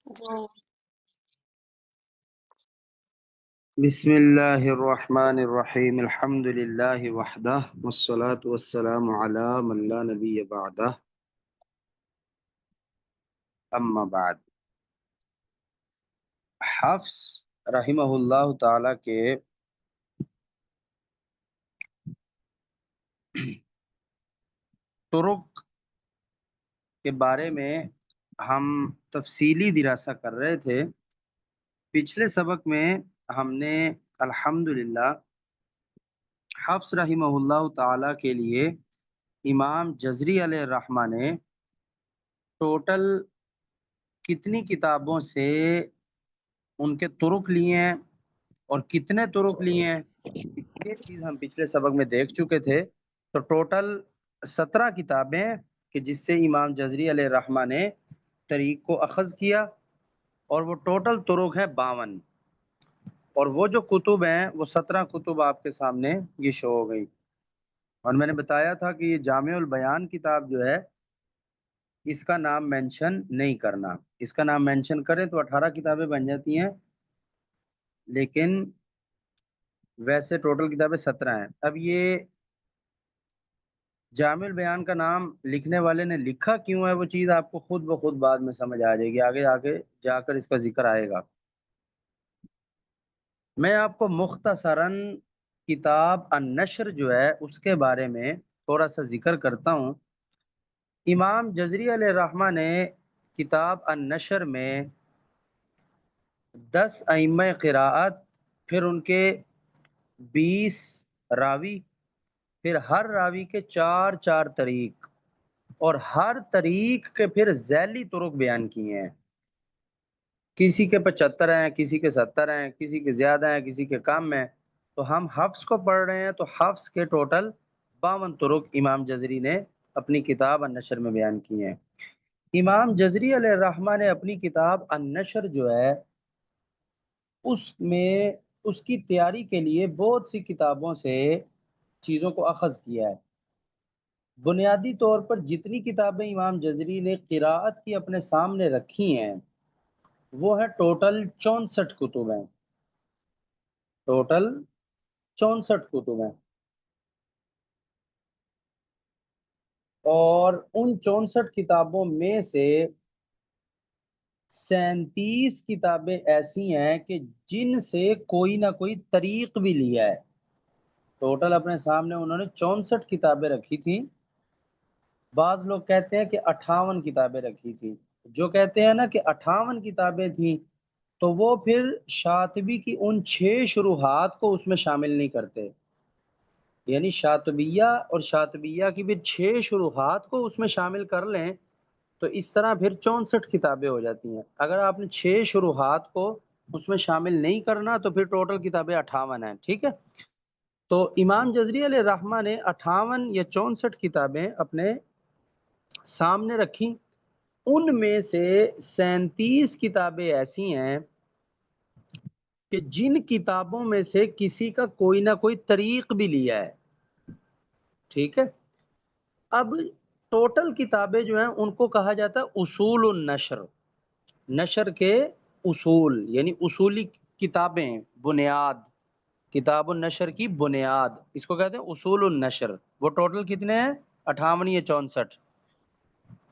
جی بسم اللہ الرحمن الرحیم الحمد للہ وحدہ والصلاة والسلام علی من لا نبی بعدہ اما بعد۔ حفص رحمہ اللہ تعالی کے طرق کے بارے میں ہم تفصیلی دراسہ کر رہے تھے۔ پچھلے سبق میں ہم نے الحمدللہ حفص رحمہ اللہ تعالی کے لیے امام جزری علیہ الرحمہ نے ٹوٹل کتنی کتابوں سے ان کے طرق لیے ہیں اور کتنے طرق لیے ہیں، یہ چیز ہم پچھلے سبق میں دیکھ چکے تھے۔ تو ٹوٹل 17 کتابیں کہ جس سے امام جزری علیہ الرحمہ نے طریق کو اخذ کیا، اور وہ ٹوٹل طرق ہے 52، اور وہ جو کتب ہیں وہ 17 کتب آپ کے سامنے یہ شو ہو گئی۔ اور میں نے بتایا تھا کہ یہ جامع البیان کتاب جو ہے اس کا نام مینشن نہیں کرنا، اس کا نام مینشن کریں تو 18 کتابیں بن جاتی ہیں، لیکن ویسے ٹوٹل کتابیں 17 ہیں۔ اب یہ جامع البیان کا نام لکھنے والے نے لکھا کیوں ہے، وہ چیز آپ کو خود بخود بعد میں سمجھ آ جائے گی، آگے جا کر اس کا ذکر آئے گا۔ میں آپ کو مختصراً کتاب النشر جو ہے اس کے بارے میں تھوڑا سا ذکر کرتا ہوں۔ امام جزری علیہ الرحمہ نے کتاب النشر میں 10 ائمہ قراءت، پھر ان کے 20 راوی، پھر ہر راوی کے 4 طریق، اور ہر طریق کے پھر ذیلی طرق بیان کیے ہیں۔ کسی کے 75 ہیں، کسی کے 70 ہیں، کسی کے زیادہ ہیں، کسی کے کم ہیں۔ تو ہم حفظ کو پڑھ رہے ہیں تو حفظ کے ٹوٹل 52 طرق امام جزری نے اپنی کتاب النشر میں بیان کیے ہیں۔ امام جزری علیہ الرحمہ نے اپنی کتاب النشر جو ہے اس میں اس کی تیاری کے لیے بہت سی کتابوں سے چیزوں کو اخذ کیا ہے۔ بنیادی طور پر جتنی کتابیں امام جزری نے قراءت کی اپنے سامنے رکھی ہیں وہ ہے ٹوٹل 64 کتب ہیں، ٹوٹل 64 کتب ہیں، اور ان 64 کتابوں میں سے 37 کتابیں ایسی ہیں کہ جن سے کوئی نہ کوئی طریق بھی لیا ہے۔ ٹوٹل اپنے سامنے انہوں نے 64 کتابیں رکھی تھیں۔ بعض لوگ کہتے ہیں کہ 58 کتابیں رکھی تھی۔ جو کہتے ہیں نا کہ 58 کتابیں تھیں تو وہ پھر شاطبی کی ان 6 شروحات کو اس میں شامل نہیں کرتے، یعنی شاطبیہ اور شاطبیہ کی بھی 6 شروحات کو اس میں شامل کر لیں تو اس طرح پھر 64 کتابیں ہو جاتی ہیں۔ اگر آپ نے 6 شروحات کو اس میں شامل نہیں کرنا تو پھر ٹوٹل کتابیں 58 ہیں، ٹھیک ہے۔ تو امام جزری علیہ الرحمہ نے 58 یا 64 کتابیں اپنے سامنے رکھی۔ ان میں سے 37 کتابیں ایسی ہیں کہ جن کتابوں میں سے کسی کا کوئی نہ کوئی طریق بھی لیا ہے، ٹھیک ہے۔ اب ٹوٹل کتابیں جو ہیں ان کو کہا جاتا ہے اصول النشر، نشر کے اصول یعنی اصولی کتابیں، بنیاد، کتاب النشر کی بنیاد، اس کو کہتے ہیں اصول النشر۔ وہ ٹوٹل کتنے ہیں؟ 58 یا 64،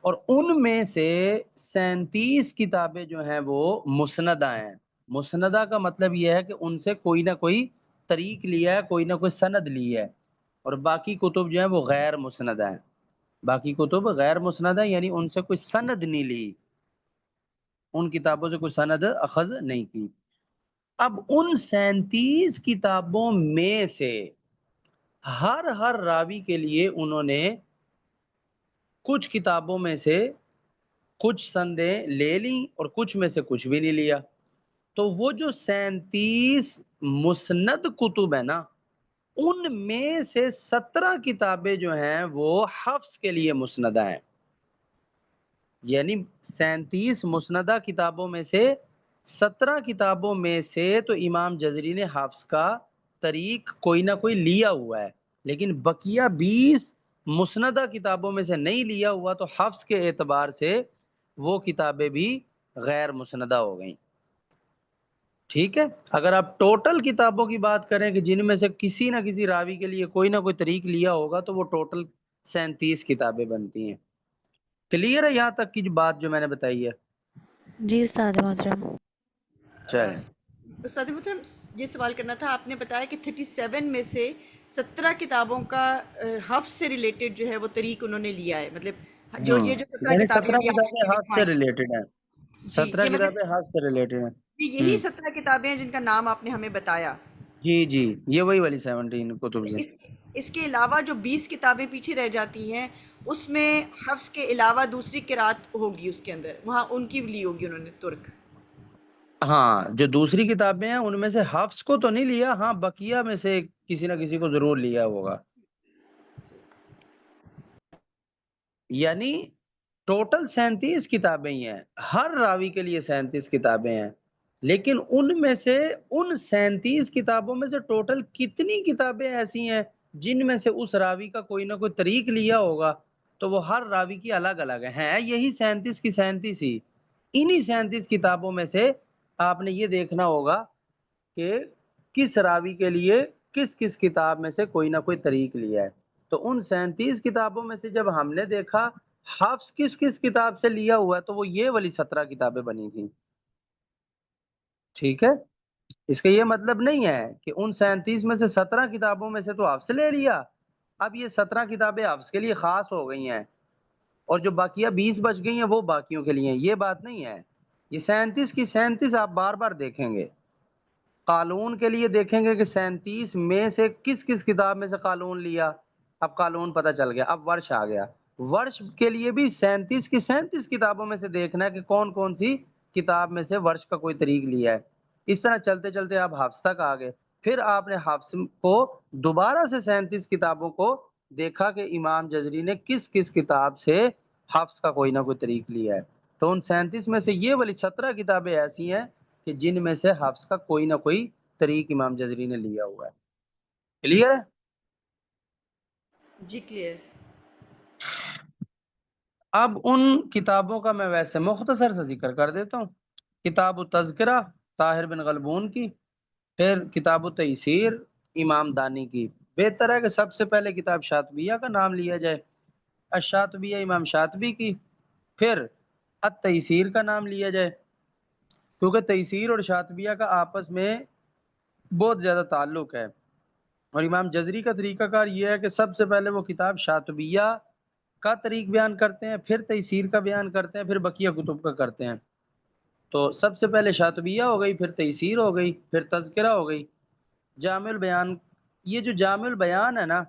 اور ان میں سے 37 کتابیں جو ہیں وہ مسندہ ہیں۔ مسندہ کا مطلب یہ ہے کہ ان سے کوئی نہ کوئی طریق لیا ہے، کوئی نہ کوئی سند لی ہے، اور باقی کتب جو ہیں وہ غیر مسندہ ہیں۔ باقی کتب غیر مسندہ یعنی ان سے کوئی سند نہیں لی، ان کتابوں سے کوئی سند اخذ نہیں کی۔ اب ان 37 کتابوں میں سے ہر راوی کے لیے انہوں نے کچھ کتابوں میں سے کچھ سندیں لے لیں اور کچھ میں سے کچھ بھی نہیں لیا۔ تو وہ جو 37 مسند کتب ہے نا، ان میں سے 17 کتابیں جو ہیں وہ حفظ کے لیے مسندہ ہیں، یعنی 37 مسندہ کتابوں میں سے 17 کتابوں میں سے تو امام جزری نے حفظ کا طریق کوئی نہ کوئی لیا ہوا ہے، لیکن بقیہ 20 مسندہ کتابوں میں سے نہیں لیا ہوا، تو حفظ کے اعتبار سے وہ کتابیں بھی غیر مسندہ ہو گئیں. ٹھیک ہے. اگر آپ ٹوٹل کتابوں کی بات کریں کہ جن میں سے کسی نہ کسی راوی کے لیے کوئی نہ کوئی طریق لیا ہوگا تو وہ ٹوٹل 37 کتابیں بنتی ہیں. کلیئر ہے یہاں تک کی جو بات جو میں نے بتائی ہے؟ جی استاد محترم. چلیں. استاد محترم یہ سوال کرنا تھا، آپ نے بتایا کہ 37 میں سے 17 کتابوں کا حفظ سے ریلیٹڈ جو ہے وہ طریق انہوں نے لیا ہے، مطلب جو یہ جو 17 یعنی کتابیں 17 ابھی آپ کتابیں نے ہاتھ سے لکھوائیں. ریلیٹڈ ہیں. جی 17 یہ مطلب کتابیں ہاتھ سے ریلیٹڈ ہیں. یہی 17 کتابیں ہیں جن کا نام آپ نے ہمیں بتایا. جی جی یہ وہی والی 17 کتب سے. اس کے علاوہ جو 20 کتابیں پیچھے رہ جاتی ہیں اس میں حفظ کے علاوہ دوسری قرات ہوگی، اس کے اندر وہاں ان کی لی ہوگی انہوں نے ترک. ہاں جو دوسری کتابیں ہیں ان میں سے حفظ کو تو نہیں لیا، ہاں بقیہ میں سے کسی نہ کسی کو ضرور لیا ہوگا. یعنی ٹوٹل 37 کتابیں ہی ہیں، ہر راوی کے لیے 37 کتابیں ہیں، لیکن ان میں سے ان 37 کتابوں میں سے ٹوٹل کتنی کتابیں ایسی ہیں جن میں سے اس راوی کا کوئی نہ کوئی طریق لیا ہوگا، تو وہ ہر راوی کی الگ الگ ہیں. یہی 37 کی 37 ہی. انہی 37 کتابوں میں سے آپ نے یہ دیکھنا ہوگا کہ کس راوی کے لیے کس کس کتاب میں سے کوئی نہ کوئی طریق لیا ہے. تو ان 37 کتابوں میں سے جب ہم نے دیکھا حفظ کس کس کتاب سے لیا ہوا ہے تو وہ یہ والی 17 کتابیں بنی تھیں. ٹھیک ہے. اس کا یہ مطلب نہیں ہے کہ ان 37 میں سے 17 کتابوں میں سے تو حفظ لے لیا، اب یہ 17 کتابیں حفظ کے لیے خاص ہو گئی ہیں اور جو باقیہ 20 بچ گئی ہیں وہ باقیوں کے لیے ہیں. یہ بات نہیں ہے. یہ 37 کی 37 آپ بار بار دیکھیں گے. قالون کے لیے دیکھیں گے کہ 37 میں سے کس کس کتاب میں سے قالون لیا، اب قالون پتہ چل گیا. اب ورش آ گیا، ورش کے لیے بھی 37 کی 37 کتابوں میں سے دیکھنا ہے کہ کون کون سی کتاب میں سے ورش کا کوئی طریق لیا ہے. اس طرح چلتے چلتے آپ حفظ تک آ گئے. پھر آپ نے حفظ کو دوبارہ سے 37 کتابوں کو دیکھا کہ امام جزری نے کس کس کتاب سے حفظ کا کوئی نہ کوئی طریق لیا ہے. تو ان 37 میں سے یہ والی 17 کتابیں ایسی ہیں کہ جن میں سے حفظ کا کوئی نہ کوئی طریق امام جزری نے لیا ہوا ہے. کلیئر ہے؟ جی کلیئر. اب ان کتابوں کا میں ویسے مختصر سے ذکر کر دیتا ہوں. کتاب التذکرہ طاہر بن غلبون کی، پھر کتاب التیسیر امام دانی کی. بہتر ہے کہ سب سے پہلے کتاب شاطبیہ کا نام لیا جائے، الشاطبیہ امام شاطبی کی، پھر التیسیر کا نام لیا جائے کیونکہ تیسیر اور شاطبیہ کا آپس میں بہت زیادہ تعلق ہے. اور امام جزری کا طریقہ کار یہ ہے کہ سب سے پہلے وہ کتاب شاطبیہ کا طریق بیان کرتے ہیں، پھر تیسیر کا بیان کرتے ہیں، پھر بقیہ کتب کا کرتے ہیں. تو سب سے پہلے شاطبیہ ہو گئی، پھر تیسیر ہو گئی، پھر تذکرہ ہو گئی. جامع البیان، یہ جو جامع البیان ہے نا،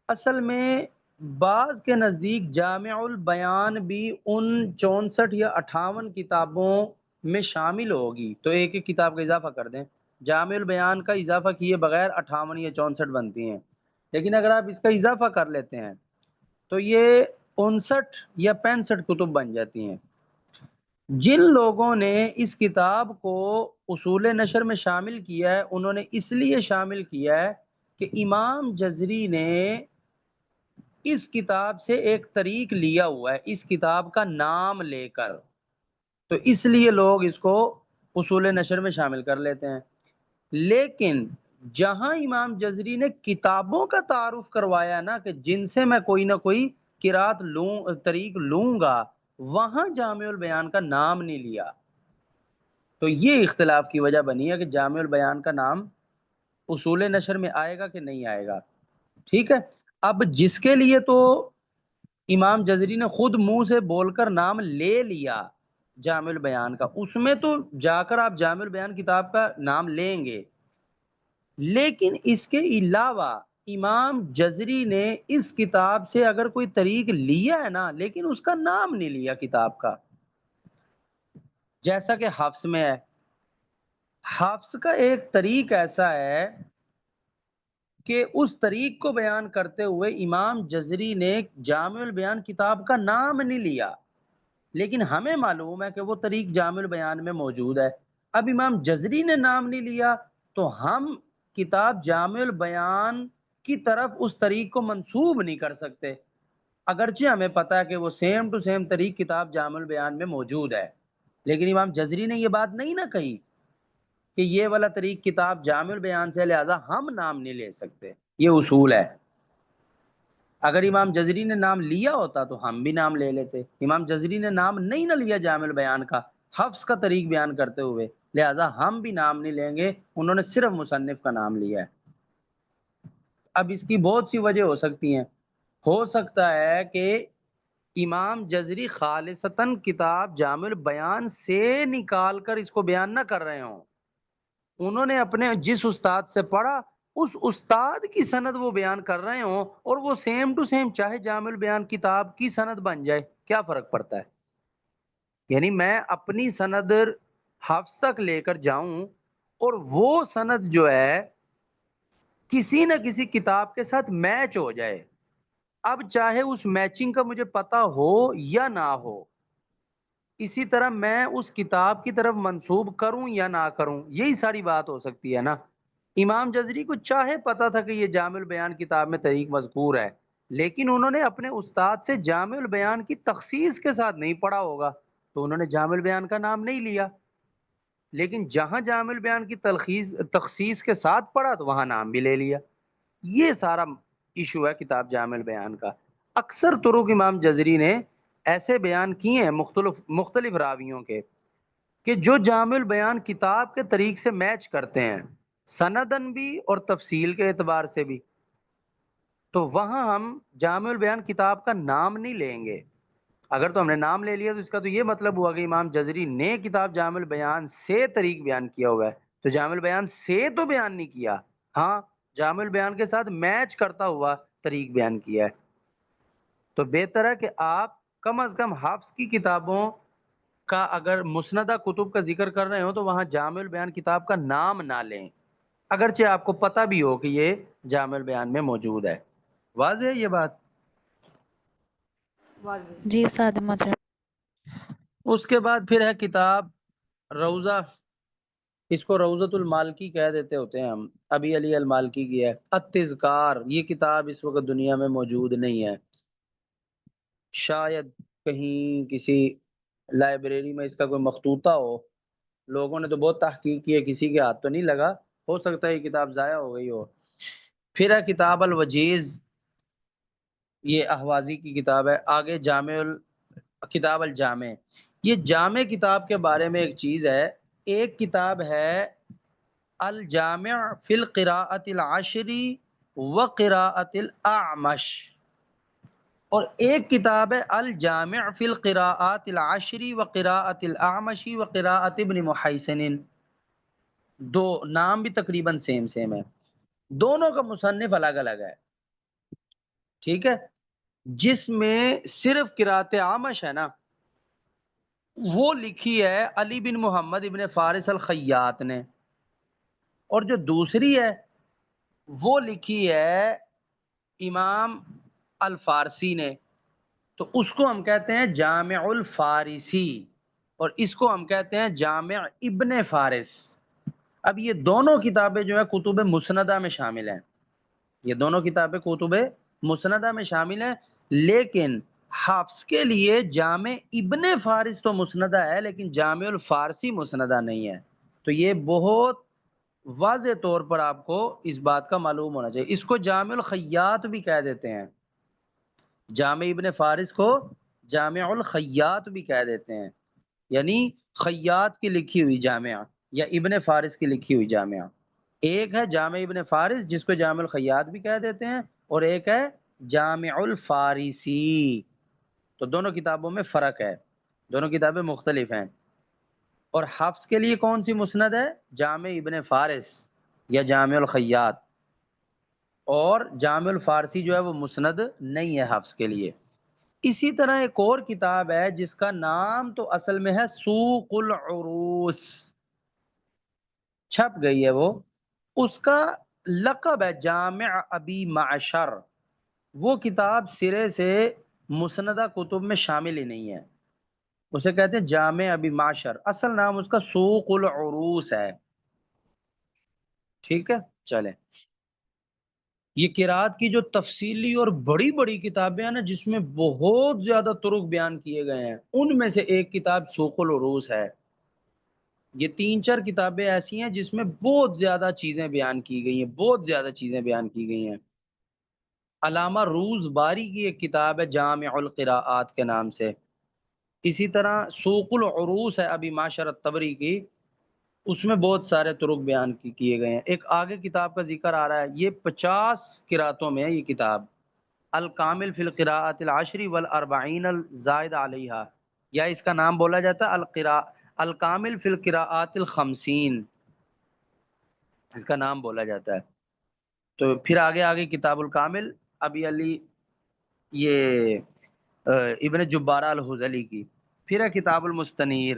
اصل میں بعض کے نزدیک جامع البیان بھی ان 64 یا 58 کتابوں میں شامل ہوگی. تو ایک ایک کتاب کا اضافہ کر دیں، جامع البیان کا اضافہ کیے بغیر 58 یا 64 بنتی ہیں. لیکن اگر آپ اس کا اضافہ کر لیتے ہیں تو یہ 59 یا 65 کتب بن جاتی ہیں. جن لوگوں نے اس کتاب کو اصول نشر میں شامل کیا ہے انہوں نے اس لیے شامل کیا ہے کہ امام جزری نے اس کتاب سے ایک طریق لیا ہوا ہے اس کتاب کا نام لے کر، تو اس لیے لوگ اس کو اصول نشر میں شامل کر لیتے ہیں. لیکن جہاں امام جزری نے کتابوں کا تعارف کروایا نا کہ جن سے میں کوئی نہ کوئی قرات لوں طریق لوں گا، وہاں جامع البیان کا نام نہیں لیا. تو یہ اختلاف کی وجہ بنی ہے کہ جامع البیان کا نام اصول نشر میں آئے گا کہ نہیں آئے گا. ٹھیک ہے. اب جس کے لیے تو امام جزری نے خود منہ سے بول کر نام لے لیا جامع البیان کا، اس میں تو جا کر آپ جامع البیان کتاب کا نام لیں گے. لیکن اس کے علاوہ امام جزری نے اس کتاب سے اگر کوئی طریق لیا ہے نا، لیکن اس کا نام نہیں لیا کتاب کا، جیسا کہ حفظ میں ہے. حفظ کا ایک طریق ایسا ہے کہ اس طریق کو بیان کرتے ہوئے امام جزری نے جامع البیان کتاب کا نام نہیں لیا، لیکن ہمیں معلوم ہے کہ وہ طریق جامع البیان میں موجود ہے. اب امام جزری نے نام نہیں لیا تو ہم کتاب جامع البیان کی طرف اس طریق کو منسوب نہیں کر سکتے، اگرچہ ہمیں پتہ ہے کہ وہ سیم ٹو سیم طریق کتاب جامع البیان میں موجود ہے. لیکن امام جزری نے یہ بات نہیں نہ کہی کہ یہ والا طریق کتاب جامع البیان سے، لہذا ہم نام نہیں لے سکتے، یہ اصول ہے۔ اگر امام جزری نے نام لیا ہوتا تو ہم بھی نام لے لیتے، امام جزری نے نام نہیں نہ لیا جامع البیان کا حفظ کا طریق بیان کرتے ہوئے، لہذا ہم بھی نام نہیں لیں گے، انہوں نے صرف مصنف کا نام لیا ہے۔ اب اس کی بہت سی وجہ ہو سکتی ہیں، ہو سکتا ہے کہ امام جزری خالصتاً کتاب جامع البیان سے نکال کر اس کو بیان نہ کر رہے ہوں، انہوں نے اپنے جس استاد سے پڑھا اس استاد کی سند وہ بیان کر رہے ہوں، اور وہ سیم ٹو سیم چاہے جامع البیان کتاب کی سند بن جائے، کیا فرق پڑتا ہے؟ یعنی میں اپنی سند حفظ تک لے کر جاؤں اور وہ سند جو ہے کسی نہ کسی کتاب کے ساتھ میچ ہو جائے، اب چاہے اس میچنگ کا مجھے پتا ہو یا نہ ہو، اسی طرح میں اس کتاب کی طرف منسوب کروں یا نہ کروں، یہی ساری بات ہو سکتی ہے نا۔ امام جزری کو چاہے پتا تھا کہ یہ جامع البیان کتاب میں طریق مذکور ہے، لیکن انہوں نے اپنے استاد سے جامع البیان کی تخصیص کے ساتھ نہیں پڑھا ہوگا، تو انہوں نے جامع البیان کا نام نہیں لیا، لیکن جہاں جامع البیان کی تخصیص کے ساتھ پڑھا تو وہاں نام بھی لے لیا۔ یہ سارا ایشو ہے کتاب جامع البیان کا۔ اکثر طرق امام جزری نے ایسے بیان کیے ہیں مختلف راویوں کے کہ جو جامع البیان کتاب کے طریق سے میچ کرتے ہیں، سندن بھی اور تفصیل کے اعتبار سے بھی، تو وہاں ہم جامع البیان کتاب کا نام نہیں لیں گے۔ اگر تو ہم نے نام لے لیا تو اس کا تو یہ مطلب ہوا کہ امام جزری نے کتاب جامع البیان سے طریق بیان کیا ہوا ہے، تو جامع البیان سے تو بیان نہیں کیا، ہاں جامع البیان کے ساتھ میچ کرتا ہوا طریق بیان کیا ہے۔ تو بہتر ہے کہ آپ کم از کم حفظ کی کتابوں کا اگر مسندہ کتب کا ذکر کر رہے ہو تو وہاں جامع البیان کتاب کا نام نہ لیں، اگرچہ آپ کو پتہ بھی ہو کہ یہ جامع البیان میں موجود ہے۔ واضح ہے یہ بات؟ واضح۔ جی استاد محترم۔ اس کے بعد پھر ہے کتاب روضہ، اس کو روضۃ المالکی کہہ دیتے ہوتے ہیں ہم، ابی علی المالکی کی ہے۔ التذکار، یہ کتاب اس وقت دنیا میں موجود نہیں ہے، شاید کہیں کسی لائبریری میں اس کا کوئی مخطوطہ ہو، لوگوں نے تو بہت تحقیق کی ہے، کسی کے ہاتھ تو نہیں لگا، ہو سکتا ہے یہ کتاب ضائع ہو گئی ہو۔ پھر ہے کتاب الوجیز، یہ احوازی کی کتاب ہے۔ آگے کتاب الجامع، یہ جامع کتاب کے بارے میں ایک چیز ہے، ایک کتاب ہے الجامع فی القراءۃ العشری و قراءۃ الاعمش، اور ایک کتاب ہے الجامع فی القراءات العشری و قراءۃ الاعمشی و قراءۃ ابن محیسن، دو نام بھی تقریباً سیم ہے، دونوں کا مصنف الگ الگ ہے، ٹھیک ہے۔ جس میں صرف قراءت اعمش ہے نا، وہ لکھی ہے علی بن محمد ابن فارس الخیاط نے، اور جو دوسری ہے وہ لکھی ہے امام الفارسی نے، تو اس کو ہم کہتے ہیں جامع الفارسی، اور اس کو ہم کہتے ہیں جامع ابن فارس۔ اب یہ دونوں کتابیں جو ہیں کتب مسندہ میں شامل ہیں، یہ دونوں کتابیں کتب مسندہ میں شامل ہیں، لیکن حفظ کے لیے جامع ابن فارس تو مسندہ ہے لیکن جامع الفارسی مسندہ نہیں ہے، تو یہ بہت واضح طور پر آپ کو اس بات کا معلوم ہونا چاہیے۔ اس کو جامع الخیاط بھی کہہ دیتے ہیں، جامع ابن فارس کو جامع الخیاط بھی کہہ دیتے ہیں، یعنی خیاط کی لکھی ہوئی جامعہ یا ابن فارس کی لکھی ہوئی جامعہ۔ ایک ہے جامع ابن فارس جس کو جامع الخیاط بھی کہہ دیتے ہیں، اور ایک ہے جامع الفارسی، تو دونوں کتابوں میں فرق ہے، دونوں کتابیں مختلف ہیں۔ اور حفظ کے لیے کون سی مسند ہے؟ جامع ابن فارس یا جامع الخیاط، اور جامع الفارسی جو ہے وہ مسند نہیں ہے حفظ کے لیے۔ اسی طرح ایک اور کتاب ہے جس کا نام تو اصل میں ہے سوق العروس، چھپ گئی ہے وہ، اس کا لقب ہے جامع ابی معشر، وہ کتاب سرے سے مسندہ کتب میں شامل ہی نہیں ہے، اسے کہتے ہیں جامع ابی معشر، اصل نام اس کا سوق العروس ہے، ٹھیک ہے۔ چلیں یہ قرات کی جو تفصیلی اور بڑی بڑی کتابیں ہیں نا جس میں بہت زیادہ طرق بیان کیے گئے ہیں، ان میں سے ایک کتاب سوق العروس ہے۔ یہ 3-4 کتابیں ایسی ہیں جس میں بہت زیادہ چیزیں بیان کی گئی ہیں، بہت زیادہ چیزیں بیان کی گئی ہیں۔ علامہ روز باری کی ایک کتاب ہے جامع القراءات کے نام سے، اسی طرح سوق العروس ہے ابی معشر الطبری کی، اس میں بہت سارے طرق بیان کیے گئے ہیں۔ ایک آگے کتاب کا ذکر آ رہا ہے، یہ 50 قراتوں میں ہے یہ کتاب، الکامل فی القراءات العشر والاربعین الزائد علیہا، یا اس کا نام بولا جاتا ہے الکامل فی القراءات الخمسین، اس کا نام بولا جاتا ہے۔ تو پھر آگے کتاب الکامل ابی علی یہ ابن جبارہ الحزلی کی، پھر ہے کتاب المستنیر،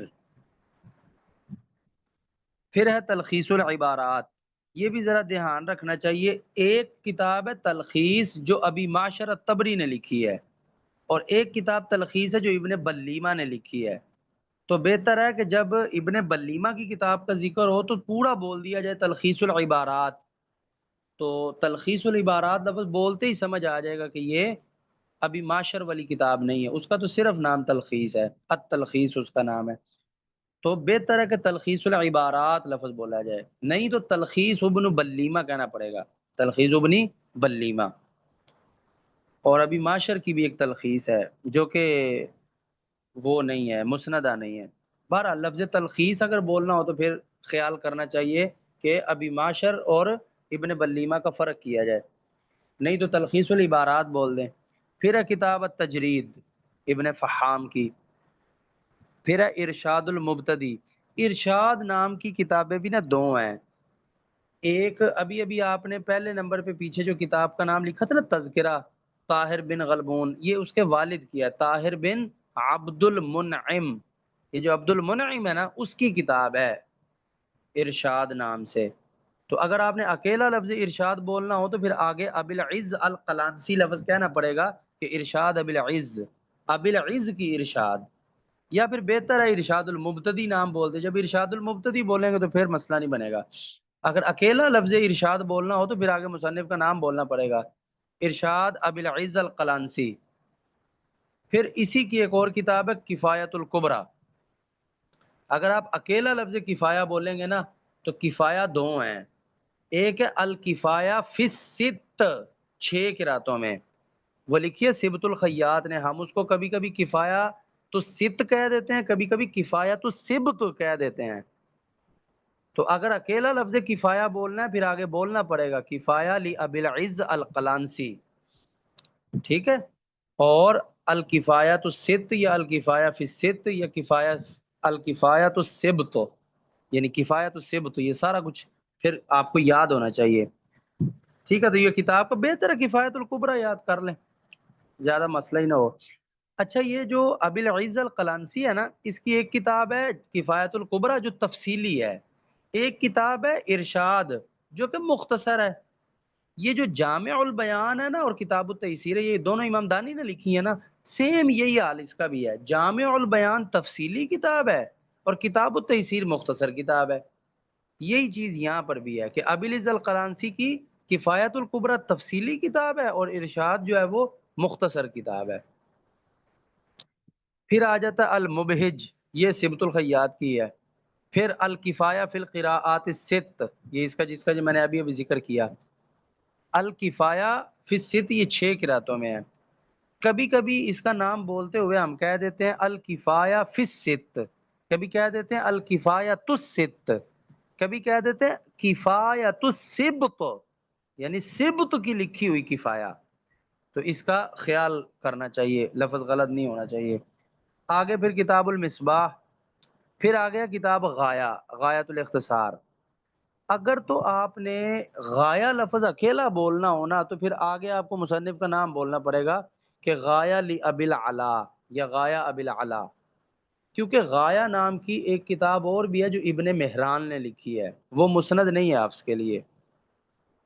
پھر ہے تلخیص العبارات۔ یہ بھی ذرا دھیان رکھنا چاہیے، ایک کتاب ہے تلخیص جو ابی معشر الطبری نے لکھی ہے، اور ایک کتاب تلخیص ہے جو ابن بلیمہ نے لکھی ہے۔ تو بہتر ہے کہ جب ابن بلیمہ کی کتاب کا ذکر ہو تو پورا بول دیا جائے تلخیص العبارات، تو تلخیص العبارات لفظ بولتے ہی سمجھ آ جائے گا کہ یہ ابھی معاشر والی کتاب نہیں ہے، اس کا تو صرف نام تلخیص ہے، التلخیص اس کا نام ہے۔ تو بہتر ہے کہ تلخیص العبارات لفظ بولا جائے، نہیں تو تلخیص ابن بلیمہ کہنا پڑے گا، تلخیص ابن بلیمہ۔ اور ابھی معاشر کی بھی ایک تلخیص ہے جو کہ وہ نہیں ہے، مسندہ نہیں ہے۔ بہرحال لفظ تلخیص اگر بولنا ہو تو پھر خیال کرنا چاہیے کہ ابھی معاشر اور ابن بلیمہ کا فرق کیا جائے، نہیں تو تلخیص العبارات بول دیں۔ پھر ہے کتاب التجرید ابن فحام کی، پھر ہے ارشاد المبتدی۔ ارشاد نام کی کتابیں بھی نا 2 ہیں، ایک ابھی آپ نے پہلے نمبر پہ پیچھے جو کتاب کا نام لکھا تھا نا تذکرہ طاہر بن غلبون، یہ اس کے والد کیا، طاہر بن عبد المنعم، یہ جو عبد المنعم ہے نا اس کی کتاب ہے ارشاد نام سے۔ تو اگر آپ نے اکیلا لفظ ارشاد بولنا ہو تو پھر آگے ابی العز القلانسی لفظ کہنا پڑے گا کہ ارشاد ابی العز، ابی العز کی ارشاد، یا پھر بہتر ہے ارشاد المبتدی نام بولتے، جب ارشاد المبتدی بولیں گے تو پھر مسئلہ نہیں بنے گا۔ اگر اکیلا لفظ ارشاد بولنا ہو تو پھر آگے مصنف کا نام بولنا پڑے گا، ارشاد ابی العز القلانسی۔ پھر اسی کی ایک اور کتاب ہے کفایت الکبریٰ۔ اگر آپ اکیلا لفظ کفایہ بولیں گے نا تو کفایہ 2 ہیں، ایک ہے الکفایہ فی الست، 6 قراتوں میں، وہ لکھیے سبت الخیات نے، ہم اس کو کبھی کبھی کفایہ تو ست کہہ دیتے ہیں، کبھی کبھی کفایہ تو سبت کہہ دیتے ہیں۔ تو اگر اکیلا لفظ کفایہ بولنا ہے پھر آگے بولنا پڑے گا کفایہ لی ابی العز القلانسی، ٹھیک ہے؟ اور الکفایۃ الست یا الکفایہ فی الست یا الکفایۃ السبت، یعنی کفایت السبت، یہ سارا کچھ پھر آپ کو یاد ہونا چاہیے، ٹھیک ہے؟ تو یہ کتاب کا بہتر ہے کفایت الکبریٰ یاد کر لیں، زیادہ مسئلہ ہی نہ ہو۔ اچھا، یہ جو ابی العز القلانسی ہے نا اس کی ایک کتاب ہے کفایت الکبریٰ جو تفصیلی ہے، ایک کتاب ہے ارشاد جو کہ مختصر ہے۔ یہ جو جامع البیان ہے نا اور کتاب التیسیر ہے، یہ دونوں امام دانی نے لکھی ہے نا، سیم یہی حال اس کا بھی ہے، جامع البیان تفصیلی کتاب ہے اور کتاب التیسیر مختصر کتاب ہے۔ یہی چیز یہاں پر بھی ہے کہ ابی العز القلانسی کی کفایت الکبریٰ تفصیلی کتاب ہے اور ارشاد جو ہے وہ مختصر کتاب ہے۔ پھر آ جاتا ہے المبہج، یہ سبت الخیات کی ہے۔ پھر الکفایہ فی القراءات الست، یہ اس کا جس کا جو میں نے ابھی ذکر کیا، الکفایہ فی الست، یہ 6 قراتوں میں ہے۔ کبھی کبھی اس کا نام بولتے ہوئے ہم کہہ دیتے ہیں الکفایہ فی الست، کبھی کہہ دیتے ہیں الکفایۃ الست، کبھی کہہ دیتے ہیں کفایۃ السبت، یعنی سبت کی لکھی ہوئی کفایہ، تو اس کا خیال کرنا چاہیے، لفظ غلط نہیں ہونا چاہیے۔ آگے پھر کتاب المصباح، پھر آ گیا کتاب غایہ، غایۃ الاختصار۔ اگر تو آپ نے غایہ لفظ اکیلا بولنا ہونا تو پھر آگے آپ کو مصنف کا نام بولنا پڑے گا کہ غایہ لی ابی العلا یا غایہ ابی العلا، کیونکہ غایہ نام کی ایک کتاب اور بھی ہے جو ابن مہران نے لکھی ہے، وہ مسند نہیں ہے حفظ کے لیے،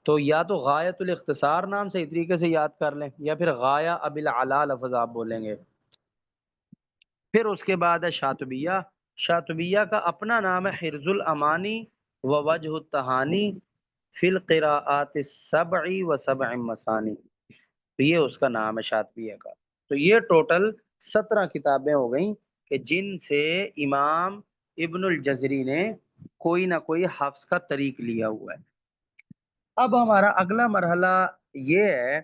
تو یا تو غایۃ الاختصار نام صحیح طریقے سے یاد کر لیں یا پھر غایہ ابی العلا لفظ آپ بولیں گے۔ پھر اس کے بعد ہے شاطبیہ، شاطبیہ کا اپنا نام ہے حرز الامانی و وجہ التہانی فی القراءات السبع و سبع مسانی، تو یہ اس کا نام ہے شاطبیہ کا۔ تو یہ ٹوٹل 17 کتابیں ہو گئیں کہ جن سے امام ابن الجزری نے کوئی نہ کوئی حفظ کا طریق لیا ہوا ہے۔ اب ہمارا اگلا مرحلہ یہ ہے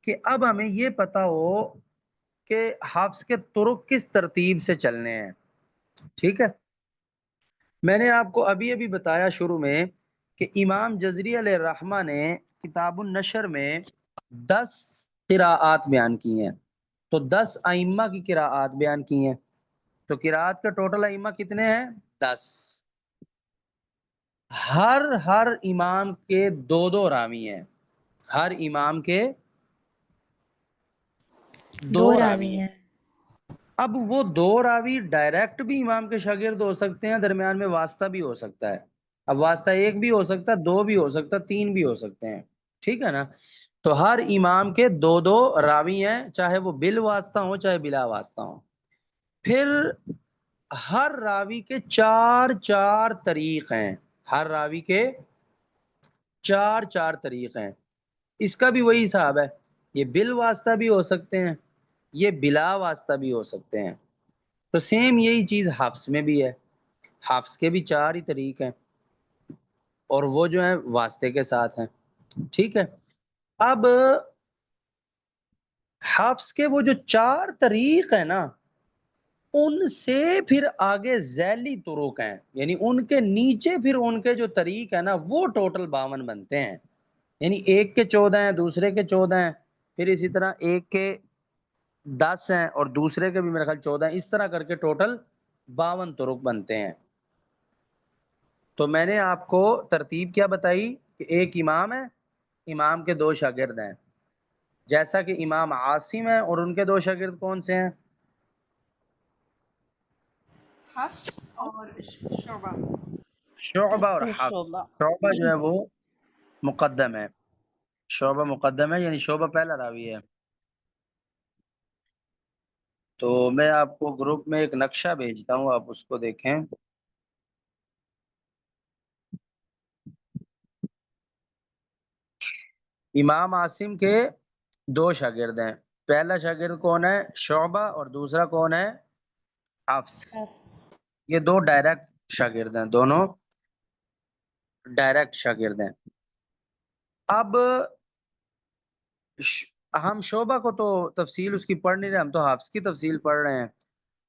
کہ اب ہمیں یہ پتا ہو کہ حفظ کے طرق کس ترتیب سے چلنے ہیں، ٹھیک ہے۔ میں نے آپ کو ابھی بتایا شروع میں کہ امام جزری علیہ الرحمہ نے کتاب النشر میں 10 قراءات بیان کی ہیں، تو 10 ائمہ کی قراءات بیان کی ہیں، تو قراءات کے ٹوٹل ائمہ کتنے ہیں؟ 10۔ ہر امام کے دو راوی ہیں، ہر امام کے دو راوی ہیں۔ اب وہ دو راوی ڈائریکٹ بھی امام کے شاگرد ہو سکتے ہیں، درمیان میں واسطہ بھی ہو سکتا ہے۔ اب واسطہ ایک بھی ہو سکتا ہے، دو بھی ہو سکتا ہے، تین بھی ہو سکتے ہیں، ٹھیک ہے نا۔ تو ہر امام کے دو راوی ہیں، چاہے وہ بال واسطہ ہوں چاہے بلا واسطہ ہوں۔ پھر ہر راوی کے چار طریق ہیں، ہر راوی کے چار طریق ہیں۔ اس کا بھی وہی حساب ہے، یہ بال واسطہ بھی ہو سکتے ہیں، یہ بلا واسطہ بھی ہو سکتے ہیں۔ تو سیم یہی چیز حفظ میں بھی ہے، حفظ کے بھی 4 ہی طریق ہیں، اور وہ جو ہیں واسطے کے ساتھ ہیں، ٹھیک ہے۔ اب حفظ کے وہ جو 4 طریق ہیں نا، ان سے پھر آگے ذیلی طرق ہیں، یعنی ان کے نیچے پھر ان کے جو طریق ہیں نا وہ ٹوٹل 52 بنتے ہیں، یعنی ایک کے 14 ہیں، دوسرے کے 14 ہیں، پھر اسی طرح ایک کے 10 ہیں اور دوسرے کے بھی میرے خیال 14 ہیں، اس طرح کر کے ٹوٹل 52 طرق بنتے ہیں۔ تو میں نے آپ کو ترتیب کیا بتائی کہ ایک امام ہے، امام کے 2 شاگرد ہیں، جیسا کہ امام عاصم ہے اور ان کے 2 شاگرد کون سے ہیں؟ حفص اور شعبہ۔ شعبہ اور حفص حفص۔ شعبہ۔ شعبہ جو ہے وہ مقدم ہے، شعبہ مقدم ہے، یعنی شعبہ پہلا راوی ہے۔ تو میں آپ کو گروپ میں ایک نقشہ بھیجتا ہوں، آپ اس کو دیکھیں۔ امام عاصم کے 2 شاگرد ہیں، پہلا شاگرد کون ہے؟ شعبہ، اور دوسرا کون ہے؟ حفص۔ یہ 2 ڈائریکٹ شاگرد ہیں، دونوں ڈائریکٹ شاگرد ہیں۔ اب ہم شعبہ کو تو تفصیل اس کی پڑھ نہیں رہے، ہم تو حفص کی تفصیل پڑھ رہے ہیں۔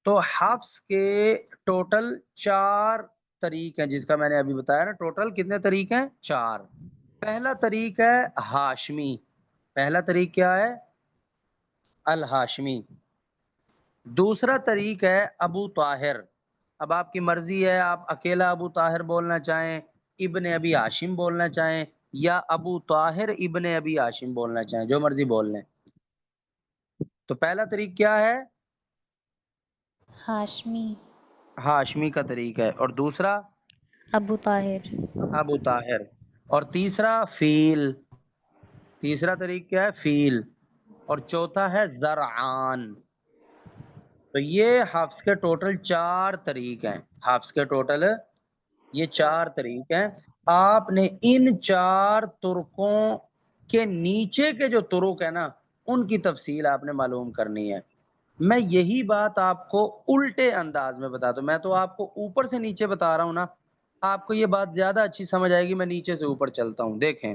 تو حفص کے ٹوٹل 4 طریق ہیں، جس کا میں نے ابھی بتایا نا، ٹوٹل کتنے طریق ہیں؟ 4۔ پہلا طریق ہے ہاشمی، پہلا طریق کیا ہے؟ الہاشمی۔ دوسرا طریق ہے ابو طاہر، اب آپ کی مرضی ہے، آپ اکیلا ابو طاہر بولنا چاہیں، ابن ابی ہاشم بولنا چاہیں، یا ابو طاہر ابن ابی ہاشم بولنا چاہیں، جو مرضی بول لیں۔ تو پہلا طریق کیا ہے؟ ہاشمی، ہاشمی کا طریق ہے، اور دوسرا ابو طاہر، ابو طاہر، اور تیسرا فیل، تیسرا طریق کیا ہے؟ فیل، اور چوتھا ہے زرعان۔ تو یہ حفظ کے ٹوٹل 4 طریق ہیں، حفظ کے ٹوٹل یہ 4 طریق ہیں۔ آپ نے ان 4 طرقوں کے نیچے کے جو طرق ہیں نا، ان کی تفصیل آپ نے معلوم کرنی ہے۔ میں یہی بات آپ کو الٹے انداز میں بتا دوں، میں تو آپ کو اوپر سے نیچے بتا رہا ہوں نا، آپ کو یہ بات زیادہ اچھی سمجھ آئے گی، میں نیچے سے اوپر چلتا ہوں۔ دیکھیں،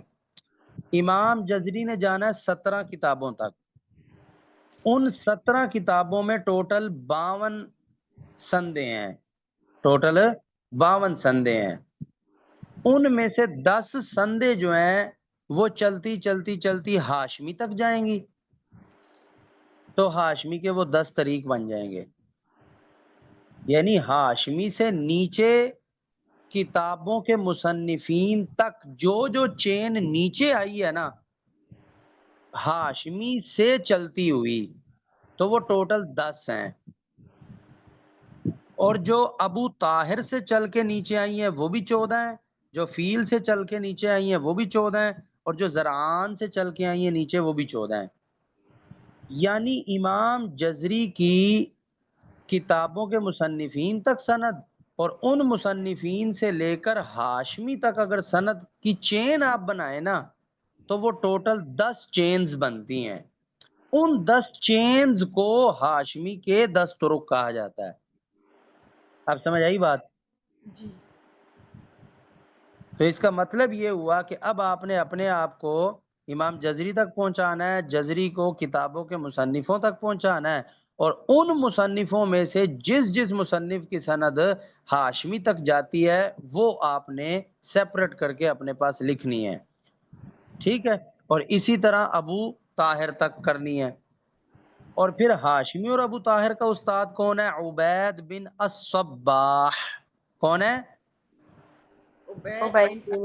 امام جزری نے جانا ہے 17 کتابوں تک، ان 17 کتابوں میں ٹوٹل 52 سندیں ہیں، ٹوٹل 52 سندیں ہیں۔ ان میں سے 10 سندیں جو ہیں وہ چلتی چلتی چلتی ہاشمی تک جائیں گی، تو ہاشمی کے وہ 10 طریق بن جائیں گے، یعنی ہاشمی سے نیچے کتابوں کے مصنفین تک جو چین نیچے آئی ہے نا ہاشمی سے چلتی ہوئی، تو وہ ٹوٹل 10 ہیں، اور جو ابو طاہر سے چل کے نیچے آئی ہیں وہ بھی 14 ہیں، جو فیل سے چل کے نیچے آئی ہیں وہ بھی 14 ہیں، اور جو زرعان سے چل کے آئی ہیں نیچے وہ بھی 14 ہیں۔ یعنی امام جزری کی کتابوں کے مصنفین تک سند اور ان مصنفین سے لے کر ہاشمی تک اگر سند کی چین آپ بنائیں نا تو وہ ٹوٹل 10 چینز بنتی ہیں. ان 10 چینز کو ہاشمی کے 10 طرق کہا جاتا ہے. اب سمجھ آئی بات؟ جی تو اس کا مطلب یہ ہوا کہ اب آپ نے اپنے آپ کو امام جزری تک پہنچانا ہے، جزری کو کتابوں کے مصنفوں تک پہنچانا ہے، اور ان مصنفوں میں سے جس جس مصنف کی سند ہاشمی تک جاتی ہے وہ آپ نے سیپریٹ کر کے اپنے پاس لکھنی ہے. ٹھیک ہے؟ اور اسی طرح ابو طاہر تک کرنی ہے. اور پھر ہاشمی اور ابو طاہر کا استاد کون ہے؟ عبید بن الصباح. کون ہے؟ عبید عبید بن بن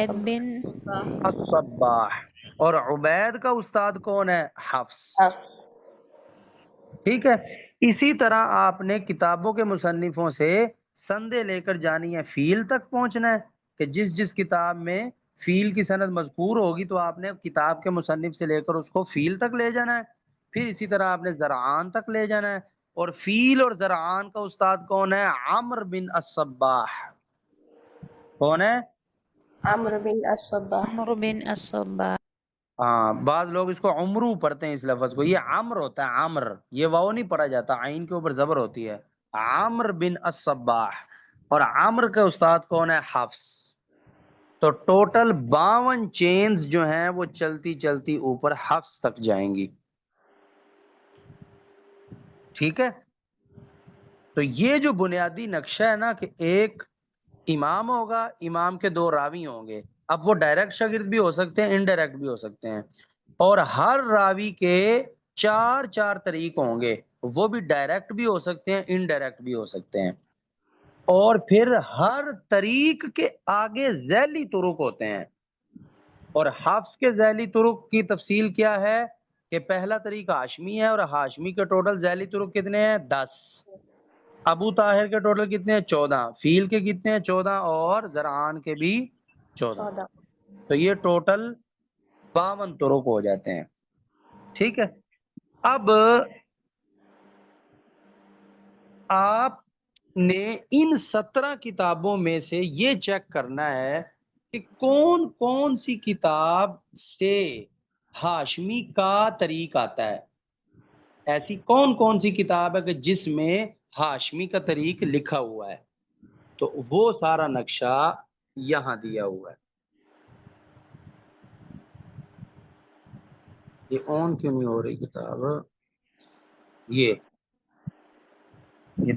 عبید الصباح. بن الصباح. اور عبید کا استاد کون ہے؟ حفص. ٹھیک ہے؟ اسی طرح آپ نے کتابوں کے مصنفوں سے سندیں لے کر جانی ہے، فیل تک پہنچنا ہے کہ جس جس کتاب میں فیل کی سند مذکور ہوگی تو آپ نے کتاب کے مصنف سے لے کر اس کو فیل تک لے جانا ہے. پھر اسی طرح آپ نے زرعان تک لے جانا ہے. اور فیل اور زرعان کا استاد کون ہے؟ عمرو بن الصباح. کون ہے؟ عمرو بن الصباح. عمرو بن الصباح. ہاں، بعض لوگ اس کو عمرو پڑھتے ہیں اس لفظ کو، یہ عمر ہوتا ہے، عمر. یہ واو نہیں پڑھا جاتا، عین کے اوپر زبر ہوتی ہے. عمرو بن الصباح. اور عمرو کے استاد کون ہے؟ حفص. تو ٹوٹل 52 چینز جو ہیں وہ چلتی چلتی اوپر حفص تک جائیں گی. ٹھیک ہے؟ تو یہ جو بنیادی نقشہ ہے نا کہ ایک امام ہوگا، امام کے 2 راوی ہوں گے. اب وہ ڈائریکٹ شاگرد بھی ہو سکتے ہیں، انڈائریکٹ بھی ہو سکتے ہیں. اور ہر راوی کے 4 طریق ہوں گے، وہ بھی ڈائریکٹ بھی ہو سکتے ہیں، انڈائریکٹ بھی ہو سکتے ہیں. اور پھر ہر طریق کے آگے ذیلی طرق ہوتے ہیں. اور حفص کے ذیلی طرق کی تفصیل کیا ہے کہ پہلا طریق ہاشمی ہے، اور ہاشمی کے ٹوٹل ذیلی طرق کتنے ہیں؟ 10. ابو طاہر کے ٹوٹل کتنے ہیں؟ 14. فیل کے کتنے ہیں؟ 14. اور زرعان کے بھی 14. 14. تو یہ ٹوٹل 52 طرق ہو جاتے ہیں. ٹھیک ہے؟ اب آپ نے ان 17 کتابوں میں سے یہ چیک کرنا ہے کہ کون کون سی کتاب سے ہاشمی کا طریق آتا ہے. ایسی کون کون سی کتاب ہے کہ جس میں ہاشمی کا طریق لکھا ہوا ہے. تو وہ سارا نقشہ یہاں دیا ہوا ہے. یہ آن کیوں نہیں ہو رہی کتاب؟ یہ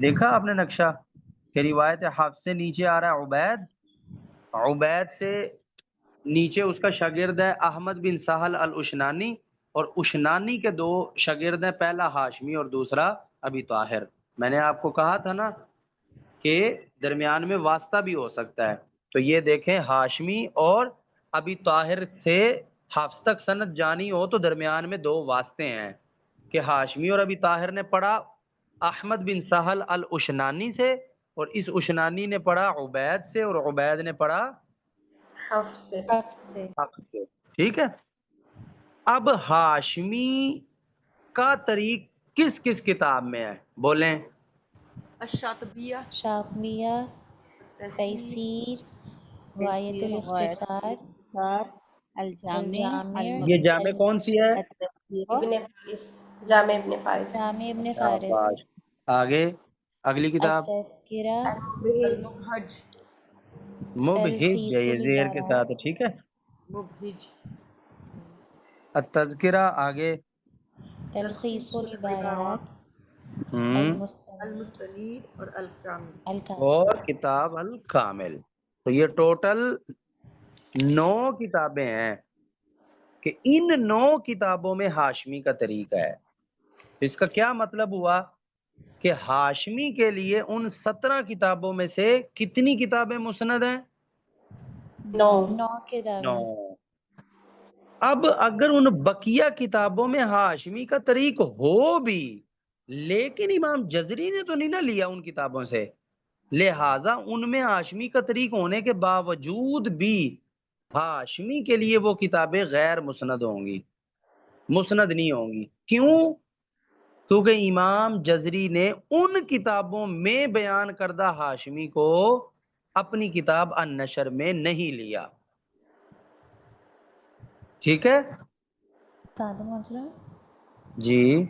دیکھا آپ نے نقشہ کہ روایت حفص سے نیچے آ رہا ہے عبید، عبید سے نیچے اس کا شاگرد ہے احمد بن سہل الاشنانی، اور اشنانی کے 2 شاگرد ہیں، پہلا ہاشمی اور دوسرا ابی طاہر. میں نے آپ کو کہا تھا نا کہ درمیان میں واسطہ بھی ہو سکتا ہے. تو یہ دیکھیں ہاشمی اور ابی طاہر سے حفص تک سند جانی ہو تو درمیان میں 2 واسطے ہیں کہ ہاشمی اور ابی طاہر نے پڑھا احمد بن سہل الاشنانی سے، اور اس اشنانی نے پڑھا عبید سے، اور عبید نے پڑھا حفص سے. حفص سے. حفص سے. ٹھیک ہے؟ اب ہاشمی کا طریق کس کس کتاب میں ہے؟ بولیں. الشاطبیہ، شاطبیہ، تیسیر، تیسیر، غایت الاختصار، الجامع، الجامع، یہ جامع کون سی ہے؟ التذکرہ، ابن فارس. جامع ابن فارس. جامع ابن فارس، شاباش. آگے اگلی کتاب التذکرہ، المبہج. المبہج، مبہج ہے، تلخیص یہ زیر کے ساتھ ہے. العبارات، ٹھیک ہے؟ مبہج، التذکرہ. آگے تلخیص العبارات، ہم المستند، المستنیر اور الکامل. الکامل. اور کتاب الکامل. تو یہ ٹوٹل 9 کتابیں ہیں کہ ان 9 کتابوں میں ہاشمی کا طریقہ ہے. اس کا کیا مطلب ہوا کہ ہاشمی کے لیے ان 17 کتابوں میں سے کتنی کتابیں مسند ہیں؟ 9. 9 کتابیں. 9. اب اگر ان بقیہ کتابوں میں ہاشمی کا طریق ہو بھی لیکن امام جزری نے تو نہیں نہ لیا ان کتابوں سے، لہٰذا ان میں ہاشمی کا طریق ہونے کے باوجود بھی ہاشمی کے لیے وہ کتابیں غیر مسند ہوں گی، مسند نہیں ہوں گی. کیوں؟ کیونکہ امام جزری نے ان کتابوں میں بیان کردہ ہاشمی کو اپنی کتاب النشر میں نہیں لیا. ٹھیک ہے استاد محترم جی.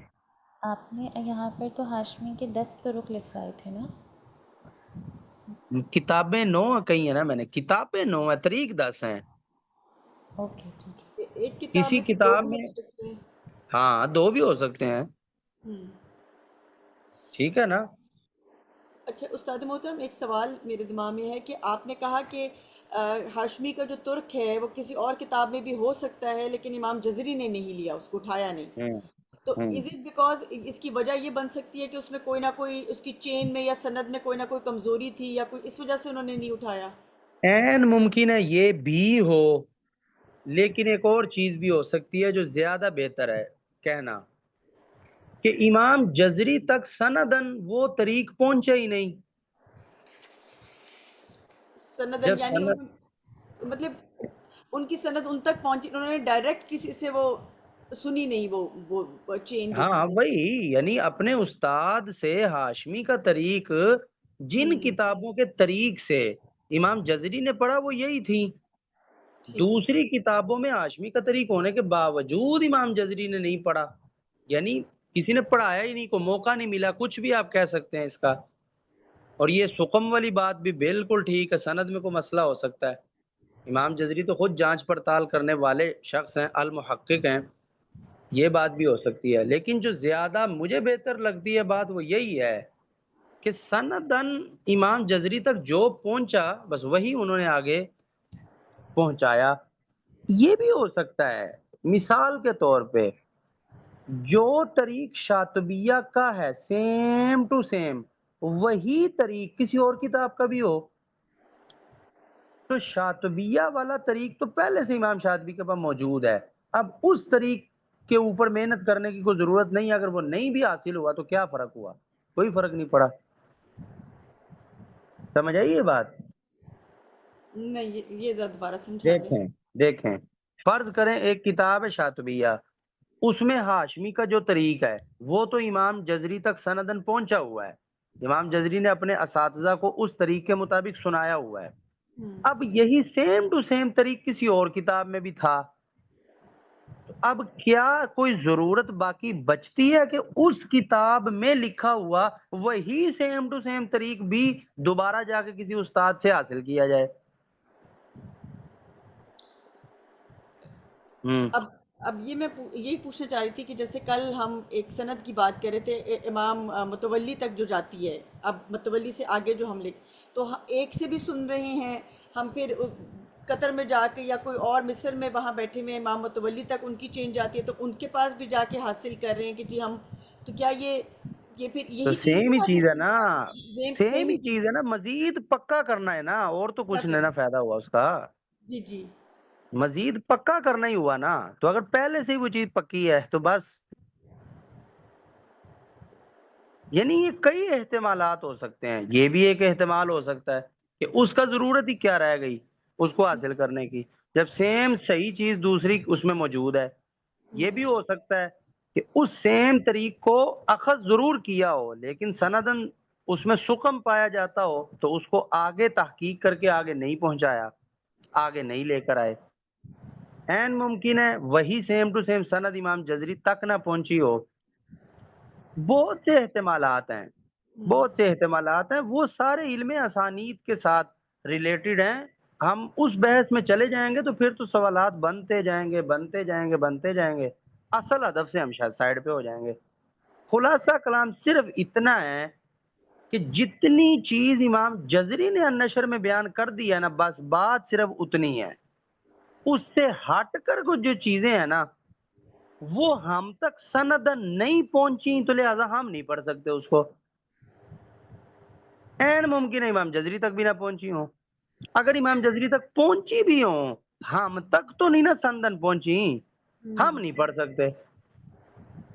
آپ نے یہاں پر تو ہاشمی کے 10 طرق لکھوائے تھے نا؟ کتابیں 9 کہی ہیں نا میں نے, کتابیں 9 ہیں, طریق 10 ہیں. اوکے ٹھیک ہے. ایک کتاب کسی میں سے 2 کتاب بھی میں ہو سکتے ہیں. ہاں 2 بھی ہو سکتے ہیں. ٹھیک ہے نا. اچھا استاد محترم ایک سوال میرے دماغ میں ہے کہ آپ نے کہا کہ ہاشمی کا جو ترک ہے وہ کسی اور کتاب میں بھی ہو سکتا ہے لیکن امام جزری نے نہیں لیا, اس کو اٹھایا نہیں. ہوں تو ہوں از اٹ بیکاز اس کی وجہ یہ بن سکتی ہے کہ اس میں کوئی نہ کوئی اس کی چین میں یا سند میں کوئی نہ کوئی کمزوری تھی یا کوئی اس وجہ سے انہوں نے نہیں اٹھایا؟ این ممکن ہے یہ بھی ہو, لیکن ایک اور چیز بھی ہو سکتی ہے جو زیادہ بہتر ہے کہنا, کہ امام جزری تک سندن وہ طریق پہنچے ہی نہیں. سندن جب یعنی سند مطلب ان کی سند ان تک پہنچی, انہوں نے ڈائریکٹ کسی سے وہ سنی نہیں, وہ چین جو تھی ہاں وہ. وہی, یعنی اپنے استاد سے ہاشمی کا طریق جن کتابوں کے طریق سے امام جزری نے پڑھا وہ یہی تھی. ٹھیک ہے. دوسری کتابوں میں ہاشمی کا طریق ہونے کے باوجود امام جزری نے نہیں پڑھا, یعنی کسی نے پڑھایا ہی نہیں, کو موقع نہیں ملا, کچھ بھی آپ کہہ سکتے ہیں اس کا. اور یہ سقم والی بات بھی بالکل ٹھیک ہے, سند میں کوئی مسئلہ ہو سکتا ہے. امام جزری تو خود جانچ پڑتال کرنے والے شخص ہیں, المحقق ہیں, یہ بات بھی ہو سکتی ہے. لیکن جو زیادہ مجھے بہتر لگتی ہے بات وہ یہی ہے کہ سندن امام جزری تک جو پہنچا بس وہی انہوں نے آگے پہنچایا. یہ بھی ہو سکتا ہے مثال کے طور پہ جو طریق شاطبیہ کا ہے سیم ٹو سیم وہی طریق کسی اور کتاب کا بھی ہو. تو شاطبیہ والا طریق تو پہلے سے امام شاطبی کے پاس موجود ہے, اب اس طریق کے اوپر محنت کرنے کی کوئی ضرورت نہیں. اگر وہ نہیں بھی حاصل ہوا تو کیا فرق ہوا, کوئی فرق نہیں پڑا. سمجھ آئی یہ بات؟ نہیں یہ ذرا دوبارہ سمجھا دیں. دیکھیں فرض کریں ایک کتاب ہے شاطبیہ, اس میں ہاشمی کا جو طریق ہے وہ تو امام جزری تک سندن پہنچا ہوا ہے, امام جزری نے اپنے اساتذہ کو اس طریق کے مطابق سنایا ہوا ہے. اب یہی سیم ٹو سیم طریق کسی اور کتاب میں بھی تھا, تو اب کیا کوئی ضرورت باقی بچتی ہے کہ اس کتاب میں لکھا ہوا وہی سیم ٹو سیم طریق بھی دوبارہ جا کے کسی استاد سے حاصل کیا جائے؟ اب یہ میں یہی پوچھنا چاہ رہی تھی کہ جیسے کل ہم ایک سند کی بات کر رہے تھے امام متولی تک جو جاتی ہے, اب متولی سے آگے جو ہم تو ایک سے بھی سن رہے ہیں ہم, پھر قطر میں جا کے یا کوئی اور مصر میں وہاں بیٹھے ہوئے امام متولی تک ان کی چین جاتی ہے تو ان کے پاس بھی جا کے حاصل کر رہے ہیں کہ جی ہم, تو کیا یہ پھر تو یہی چیز سیم ہی چیز ہے نا, سیم سیم ہی ہی چیز ہے نا, مزید پکا کرنا ہے نا, اور تو کچھ چیز. نہیں نا فائدہ ہوا اس کا, جی جی مزید پکا کرنا ہی ہوا نا. تو اگر پہلے سے ہی وہ چیز پکی ہے تو بس, یعنی یہ کئی احتمالات ہو سکتے ہیں. یہ بھی ایک احتمال ہو سکتا ہے کہ اس کا ضرورت ہی کیا رہ گئی اس کو حاصل کرنے کی, جب سیم صحیح چیز دوسری اس میں موجود ہے. یہ بھی ہو سکتا ہے کہ اس سیم طریق کو اخذ ضرور کیا ہو لیکن سندن اس میں سقم پایا جاتا ہو تو اس کو آگے تحقیق کر کے آگے نہیں پہنچایا, آگے نہیں لے کر آئے. این ممکن ہے وہی سیم ٹو سیم سند امام جزری تک نہ پہنچی ہو. بہت سے احتمالات ہیں, بہت سے احتمالات ہیں, وہ سارے علم اسانید کے ساتھ ریلیٹڈ ہیں. ہم اس بحث میں چلے جائیں گے تو پھر تو سوالات بنتے جائیں گے بنتے جائیں گے بنتے جائیں گے, اصل ہدف سے ہم شاید سائڈ پہ ہو جائیں گے. خلاصہ کلام صرف اتنا ہے کہ جتنی چیز امام جزری نے النشر میں بیان کر دی ہے نا, بس بات صرف اتنی ہے. اس سے ہٹ کر کو جو چیزیں ہیں نا وہ ہم تک سندن نہیں پہنچی تو لہذا ہم نہیں پڑھ سکتے اس کو. این ممکن ہے امام جزری تک بھی نہ پہنچی ہوں. اگر امام جزری تک پہنچی بھی ہوں ہم تک تو نہیں نا سندن پہنچی, ہم نہیں پڑھ سکتے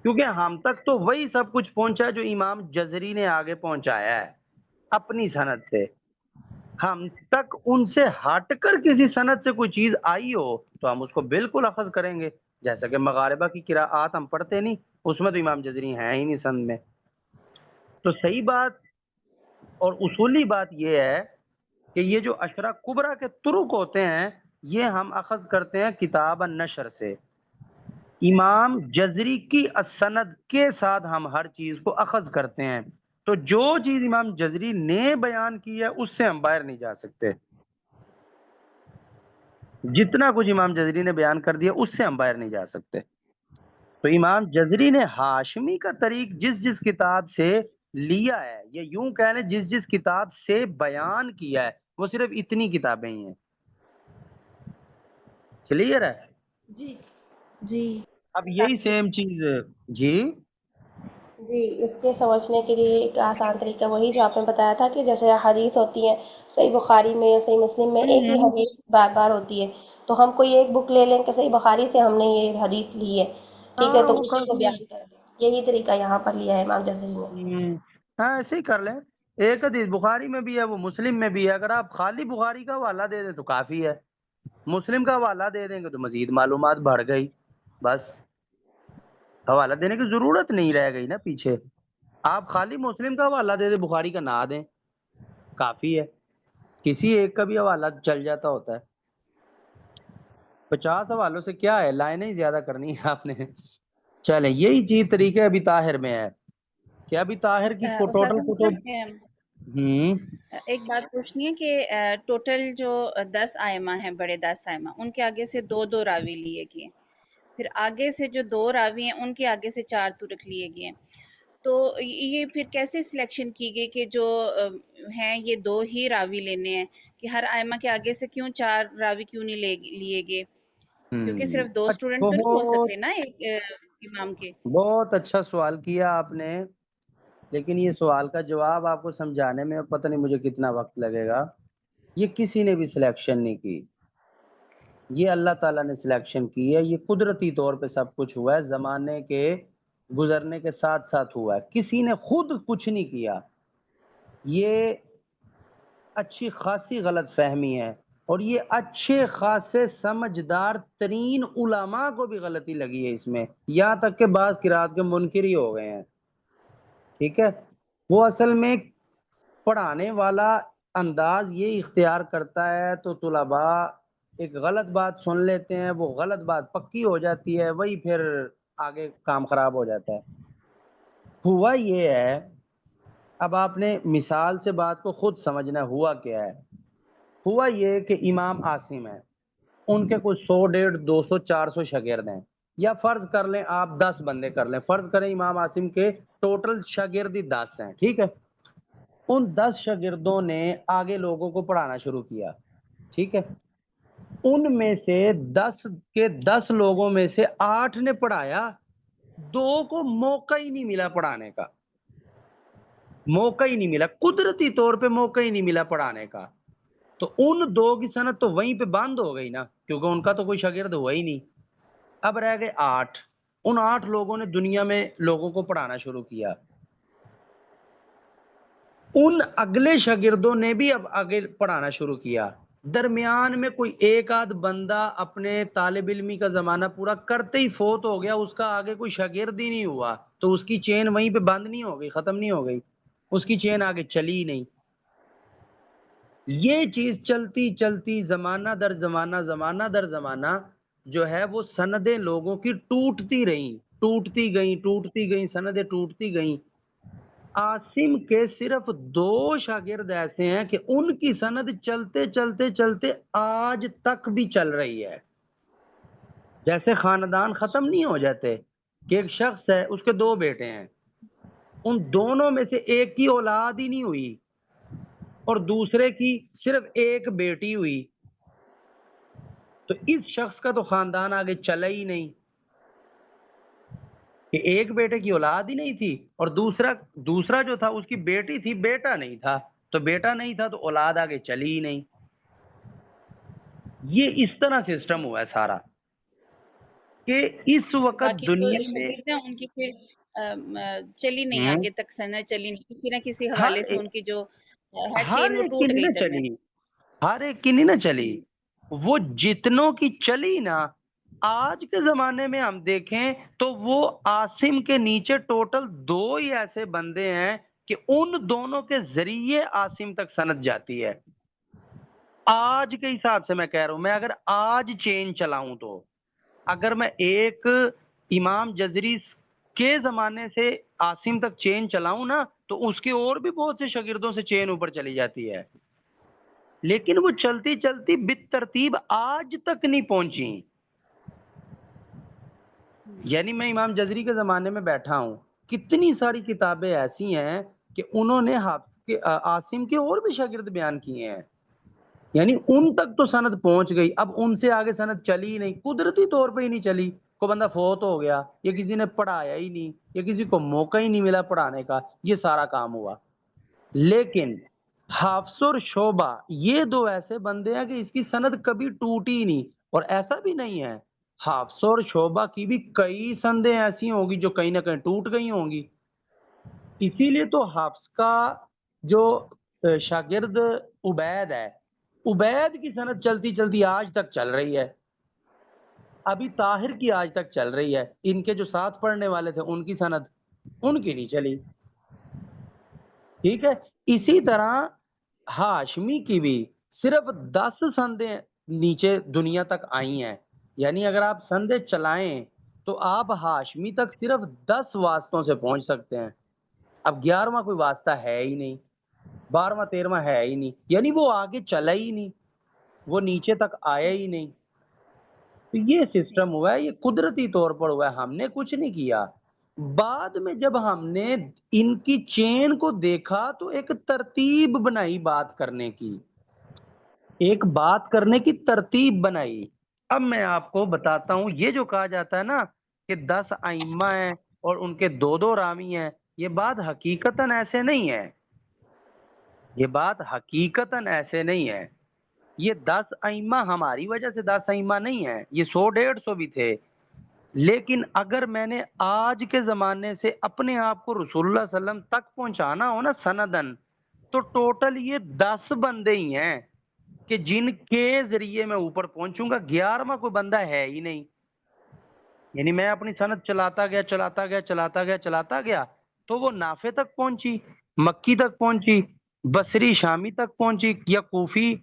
کیونکہ ہم تک تو وہی سب کچھ پہنچا جو امام جزری نے آگے پہنچایا ہے اپنی سند سے. ہم تک ان سے ہٹ کر کسی سند سے کوئی چیز آئی ہو تو ہم اس کو بالکل اخذ کریں گے. جیسا کہ مغاربہ کی قراءات ہم پڑھتے نہیں، اس میں تو امام جزری ہیں ہی نہیں سند میں. تو صحیح بات اور اصولی بات یہ ہے کہ یہ جو اشرا کبرا کے طرق ہوتے ہیں یہ ہم اخذ کرتے ہیں کتاب النشر سے. امام جزری کی السند کے ساتھ ہم ہر چیز کو اخذ کرتے ہیں. تو جو چیز امام جزری نے بیان کی ہے اس سے ہم باہر نہیں جا سکتے. جتنا کچھ امام جزری نے بیان کر دیا اس سے ہم باہر نہیں جا سکتے. تو امام جزری نے ہاشمی کا طریق جس جس کتاب سے لیا ہے، یا یوں کہہ لیں جس جس کتاب سے بیان کیا ہے، وہ صرف اتنی کتابیں ہی ہیں. کلیئر ہے؟ جی جی اب یہی سیم چیز جی جی، اس کے سمجھنے کے لیے ایک آسان طریقہ وہی جو آپ نے بتایا تھا کہ جیسے حدیث ہوتی ہے صحیح بخاری میں صحیح مسلم میں ایک ہی حدیث بار بار ہوتی ہے، تو ہم کوئی ایک بک لے لیں کہ صحیح بخاری سے ہم نے یہ حدیث لی ہے، ٹھیک ہے، ہاں تو وہ اسی کر کو دیں. بیان کر دیں. یہی طریقہ یہاں پر لیا ہے امام جزری نے. ہاں ایسے ہی کر لیں. ایک حدیث بخاری میں بھی ہے، وہ مسلم میں بھی ہے. اگر آپ خالی بخاری کا حوالہ دے دیں تو کافی ہے، مسلم کا حوالہ دے دیں گے تو مزید معلومات بڑھ گئی. بس حوالہ دینے کی ضرورت نہیں رہ گئی نا پیچھے. آپ خالی مسلم کا حوالہ دے دیں، بخاری کا نہ دیں، کافی ہے. کسی ایک کا بھی حوالہ چل جاتا ہوتا ہے. 50 حوالوں سے کیا ہے، لائنیں ہی زیادہ کرنی ہے آپ نے. چلیں یہی چیز طریقہ ابی طاہر میں ہے کہ ابی طاہر کی ٹوٹل استاذہ کتب. ایک بات پوچھنی ہے کہ ٹوٹل جو 10 ائمہ ہیں، بڑے 10 ائمہ، ان کے آگے سے 2 راوی لیے گئے، پھر آگے سے جو 2 راوی ہیں ان کے آگے سے 4 ترک لیے گئے. تو یہ پھر کیسے سلیکشن کی گئی کہ جو ہیں یہ 2 ہی راوی لینے ہیں، کہ ہر ائمہ کے آگے سے کیوں 4 راوی کیوں نہیں لیے گئے؟ کیونکہ صرف 2 اسٹوڈنٹ تو نہیں ہو سکتے نا ایک امام کے. بہت اچھا سوال کیا آپ نے، لیکن یہ سوال کا جواب آپ کو سمجھانے میں پتہ نہیں مجھے کتنا وقت لگے گا. یہ کسی نے بھی سلیکشن نہیں کی، یہ اللہ تعالیٰ نے سلیکشن کی ہے. یہ قدرتی طور پہ سب کچھ ہوا ہے، زمانے کے گزرنے کے ساتھ ساتھ ہوا ہے. کسی نے خود کچھ نہیں کیا. یہ اچھی خاصی غلط فہمی ہے، اور یہ اچھے خاصے سمجھدار ترین علماء کو بھی غلطی لگی ہے اس میں، یہاں تک کہ بعض قرات کے منکر ہی ہو گئے ہیں. ٹھیک ہے، وہ اصل میں پڑھانے والا انداز یہ اختیار کرتا ہے تو طلباء ایک غلط بات سن لیتے ہیں، وہ غلط بات پکی ہو جاتی ہے، وہی پھر آگے کام خراب ہو جاتا ہے. ہوا یہ ہے، اب آپ نے مثال سے بات کو خود سمجھنا ہوا کیا ہے. ہوا یہ کہ امام عاصم ہے، ان کے کوئی 100 150 200 400 شاگرد ہیں، یا فرض کر لیں آپ 10 بندے کر لیں، فرض کریں امام عاصم کے ٹوٹل شاگردی 10 ہیں. ٹھیک ہے، ان 10 شاگردوں نے آگے لوگوں کو پڑھانا شروع کیا. ٹھیک ہے، ان میں سے 10 کے 10 لوگوں میں سے 8 نے پڑھایا، 2 کو موقع ہی نہیں ملا پڑھانے کا. موقع ہی نہیں ملا، قدرتی طور پہ موقع ہی نہیں ملا پڑھانے کا. تو ان 2 کی سند تو وہیں پہ بند ہو گئی نا، کیونکہ ان کا تو کوئی شاگرد ہوا ہی نہیں. اب رہ گئے 8. ان 8 لوگوں نے دنیا میں لوگوں کو پڑھانا شروع کیا. ان اگلے شاگردوں نے بھی اب آگے پڑھانا شروع کیا. درمیان میں کوئی ایک آدھ بندہ اپنے طالب علمی کا زمانہ پورا کرتے ہی فوت ہو گیا، اس کا آگے کوئی شاگرد ہی نہیں ہوا، تو اس کی چین وہیں پہ بند نہیں ہو گئی، ختم نہیں ہو گئی، اس کی چین آگے چلی ہی نہیں. یہ چیز چلتی چلتی زمانہ در زمانہ زمانہ در زمانہ جو ہے وہ سندیں لوگوں کی ٹوٹتی رہیں، ٹوٹتی گئیں سندیں ٹوٹتی گئیں. عاصم کے صرف 2 شاگرد ایسے ہیں کہ ان کی سند چلتے چلتے چلتے آج تک بھی چل رہی ہے. جیسے خاندان ختم نہیں ہو جاتے، کہ ایک شخص ہے، اس کے 2 بیٹے ہیں، ان دونوں میں سے ایک کی اولاد ہی نہیں ہوئی اور دوسرے کی صرف ایک بیٹی ہوئی، تو اس شخص کا تو خاندان آگے چلا ہی نہیں، کہ ایک بیٹے کی اولاد ہی نہیں تھی، اور دوسرا جو تھا اس کی بیٹی تھی، بیٹا نہیں تھا، تو بیٹا نہیں تھا تو اولاد آگے چلی ہی نہیں. یہ اس طرح سسٹم ہوا ہے سارا، کہ اس وقت باقی جو دنیا میں شاگرد ہیں ان کی پھر چلی نہیں، آگے تک سند چلی نہیں، کسی نہ کسی ہر حوالے سے ان کی جو ہے ہر چین وہ ایک کی ٹوٹ نہیں گئی نہ درمیان. چلی، ہر ایک کی نہیں نا چلی، وہ جتنوں کی چلی نا، آج کے زمانے میں ہم دیکھیں تو وہ عاصم کے نیچے ٹوٹل 2 ہی ایسے بندے ہیں کہ ان دونوں کے ذریعے عاصم تک سند جاتی ہے. آج کے حساب سے میں کہہ رہا ہوں، میں اگر آج چین چلاؤں تو اگر میں ایک امام جزری کے زمانے سے عاصم تک چین چلاؤں نا، تو اس کے اور بھی بہت سے شاگردوں سے چین اوپر چلی جاتی ہے، لیکن وہ چلتی چلتی بالترتیب آج تک نہیں پہنچی. یعنی میں امام جزری کے زمانے میں بیٹھا ہوں، کتنی ساری کتابیں ایسی ہیں کہ انہوں نے عاصم کے اور بھی شاگرد بیان کیے ہیں، یعنی ان تک تو سند پہنچ گئی. اب ان سے آگے سند چلی ہی نہیں، قدرتی طور پہ ہی نہیں چلی. کوئی بندہ فوت ہو گیا، یا کسی نے پڑھایا ہی نہیں، یا کسی کو موقع ہی نہیں ملا پڑھانے کا، یہ سارا کام ہوا. لیکن حافظ اور شعبہ یہ 2 ایسے بندے ہیں کہ اس کی سند کبھی ٹوٹی ہی نہیں. اور ایسا بھی نہیں ہے، حافظ اور شعبہ کی بھی کئی سندیں ایسی ہوں گی جو کہیں نہ کہیں ٹوٹ گئی ہوں گی. اسی لیے تو حافظ کا جو شاگرد عبید ہے، عبید کی سند چلتی چلتی آج تک چل رہی ہے. ابھی طاہر کی آج تک چل رہی ہے. ان کے جو ساتھ پڑھنے والے تھے ان کی سند ان کی نہیں چلی. ٹھیک ہے. اسی طرح ہاشمی کی بھی صرف 10 سندیں نیچے دنیا تک آئی ہیں. یعنی اگر آپ سندیں چلائیں تو آپ ہاشمی تک صرف 10 واسطوں سے پہنچ سکتے ہیں. اب 11واں کوئی واسطہ ہے ہی نہیں، 12واں 13واں ہے ہی نہیں، یعنی وہ آگے چلا ہی نہیں، وہ نیچے تک آیا ہی نہیں. تو یہ سسٹم ہوا ہے، یہ قدرتی طور پر ہوا ہے، ہم نے کچھ نہیں کیا. بعد میں جب ہم نے ان کی چین کو دیکھا تو ایک ترتیب بنائی بات کرنے کی، ایک بات کرنے کی ترتیب بنائی. اب میں آپ کو بتاتا ہوں، یہ جو کہا جاتا ہے نا کہ 10 ائمہ ہیں اور ان کے 2 راوی ہیں، یہ بات حقیقتاً ایسے نہیں ہے. یہ بات حقیقتاً ایسے نہیں ہے. یہ 10 ائمہ ہماری وجہ سے 10 ائمہ نہیں ہیں، یہ 100-150 بھی تھے. لیکن اگر میں نے آج کے زمانے سے اپنے آپ کو رسول اللہ صلی اللہ علیہ وسلم تک پہنچانا ہو نا سندن، تو ٹوٹل یہ 10 بندے ہی ہیں کہ جن کے ذریعے میں اوپر پہنچوں گا. 11واں کوئی بندہ ہے ہی نہیں. یعنی میں اپنی سند چلاتا گیا تو وہ نافع تک پہنچی، مکی تک پہنچی، بصری شامی تک پہنچی، یا کوفی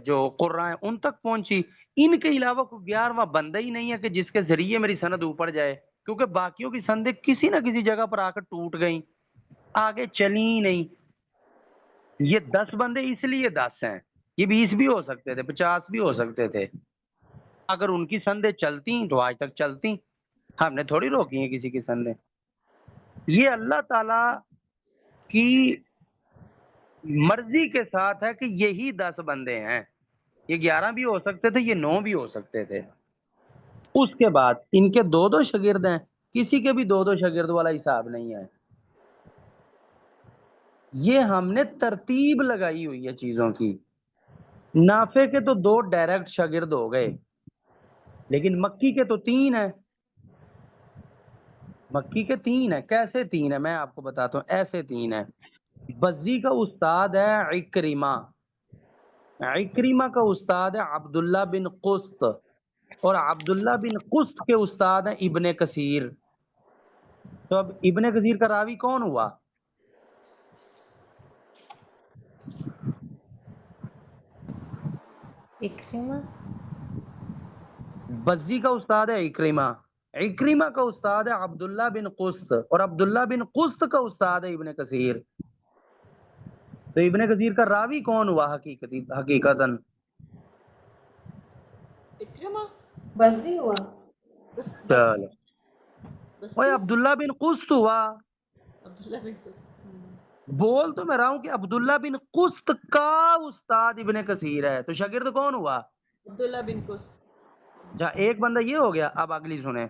جو قراء ہیں ان تک پہنچی. ان کے علاوہ کوئی 11واں بندہ ہی نہیں ہے کہ جس کے ذریعے میری سند اوپر جائے، کیونکہ باقیوں کی سندیں کسی نہ کسی جگہ پر آ کر ٹوٹ گئیں، آگے چلی ہی نہیں. یہ 10 بندے اس لیے 10 ہیں، یہ 20 بھی ہو سکتے تھے، 50 بھی ہو سکتے تھے. اگر ان کی سندیں چلتی تو آج تک چلتی، ہم نے تھوڑی روکی ہیں کسی کی سندیں. یہ اللہ تعالی کی مرضی کے ساتھ ہے کہ یہی 10 بندے ہیں. یہ 11 بھی ہو سکتے تھے، یہ 9 بھی ہو سکتے تھے. اس کے بعد ان کے 2 شاگرد ہیں، کسی کے بھی 2 شاگرد والا حساب نہیں ہے. یہ ہم نے ترتیب لگائی ہوئی ہے چیزوں کی. نافع کے تو 2 ڈائریکٹ شاگرد ہو گئے، لیکن مکی کے تو 3 ہیں. مکی کے 3 ہیں. کیسے 3 ہیں میں آپ کو بتاتا ہوں. ایسے 3 ہیں. بزی کا استاد ہے عکرمہ، عکرمہ کا استاد ہے عبداللہ بن قسط، اور عبداللہ بن قسط کے استاد ہیں ابن کثیر. تو اب ابن کثیر کا راوی کون ہوا؟ اکرمہ. بزی کا استاد ہے عکرمہ، عکرمہ کا استاد ہے عبداللہ بن قسط، اور عبداللہ بن قسط کا استاد ہے ابن کثیر. تو ابن کثیر کا راوی کون ہوا حقیقتاً؟ اکرمہ. بصری ہوا. بس چلو، اوے بستی. عبداللہ بن قسط ہوا. عبداللہ بن قسط. بول تو میں رہا ہوں کہ عبداللہ بن قسط کا استاد ابن کثیر ہے. تو شاگرد کون ہوا؟ عبداللہ بن قسط. جہاں ایک بندہ یہ ہو گیا. اب اگلی سنیں.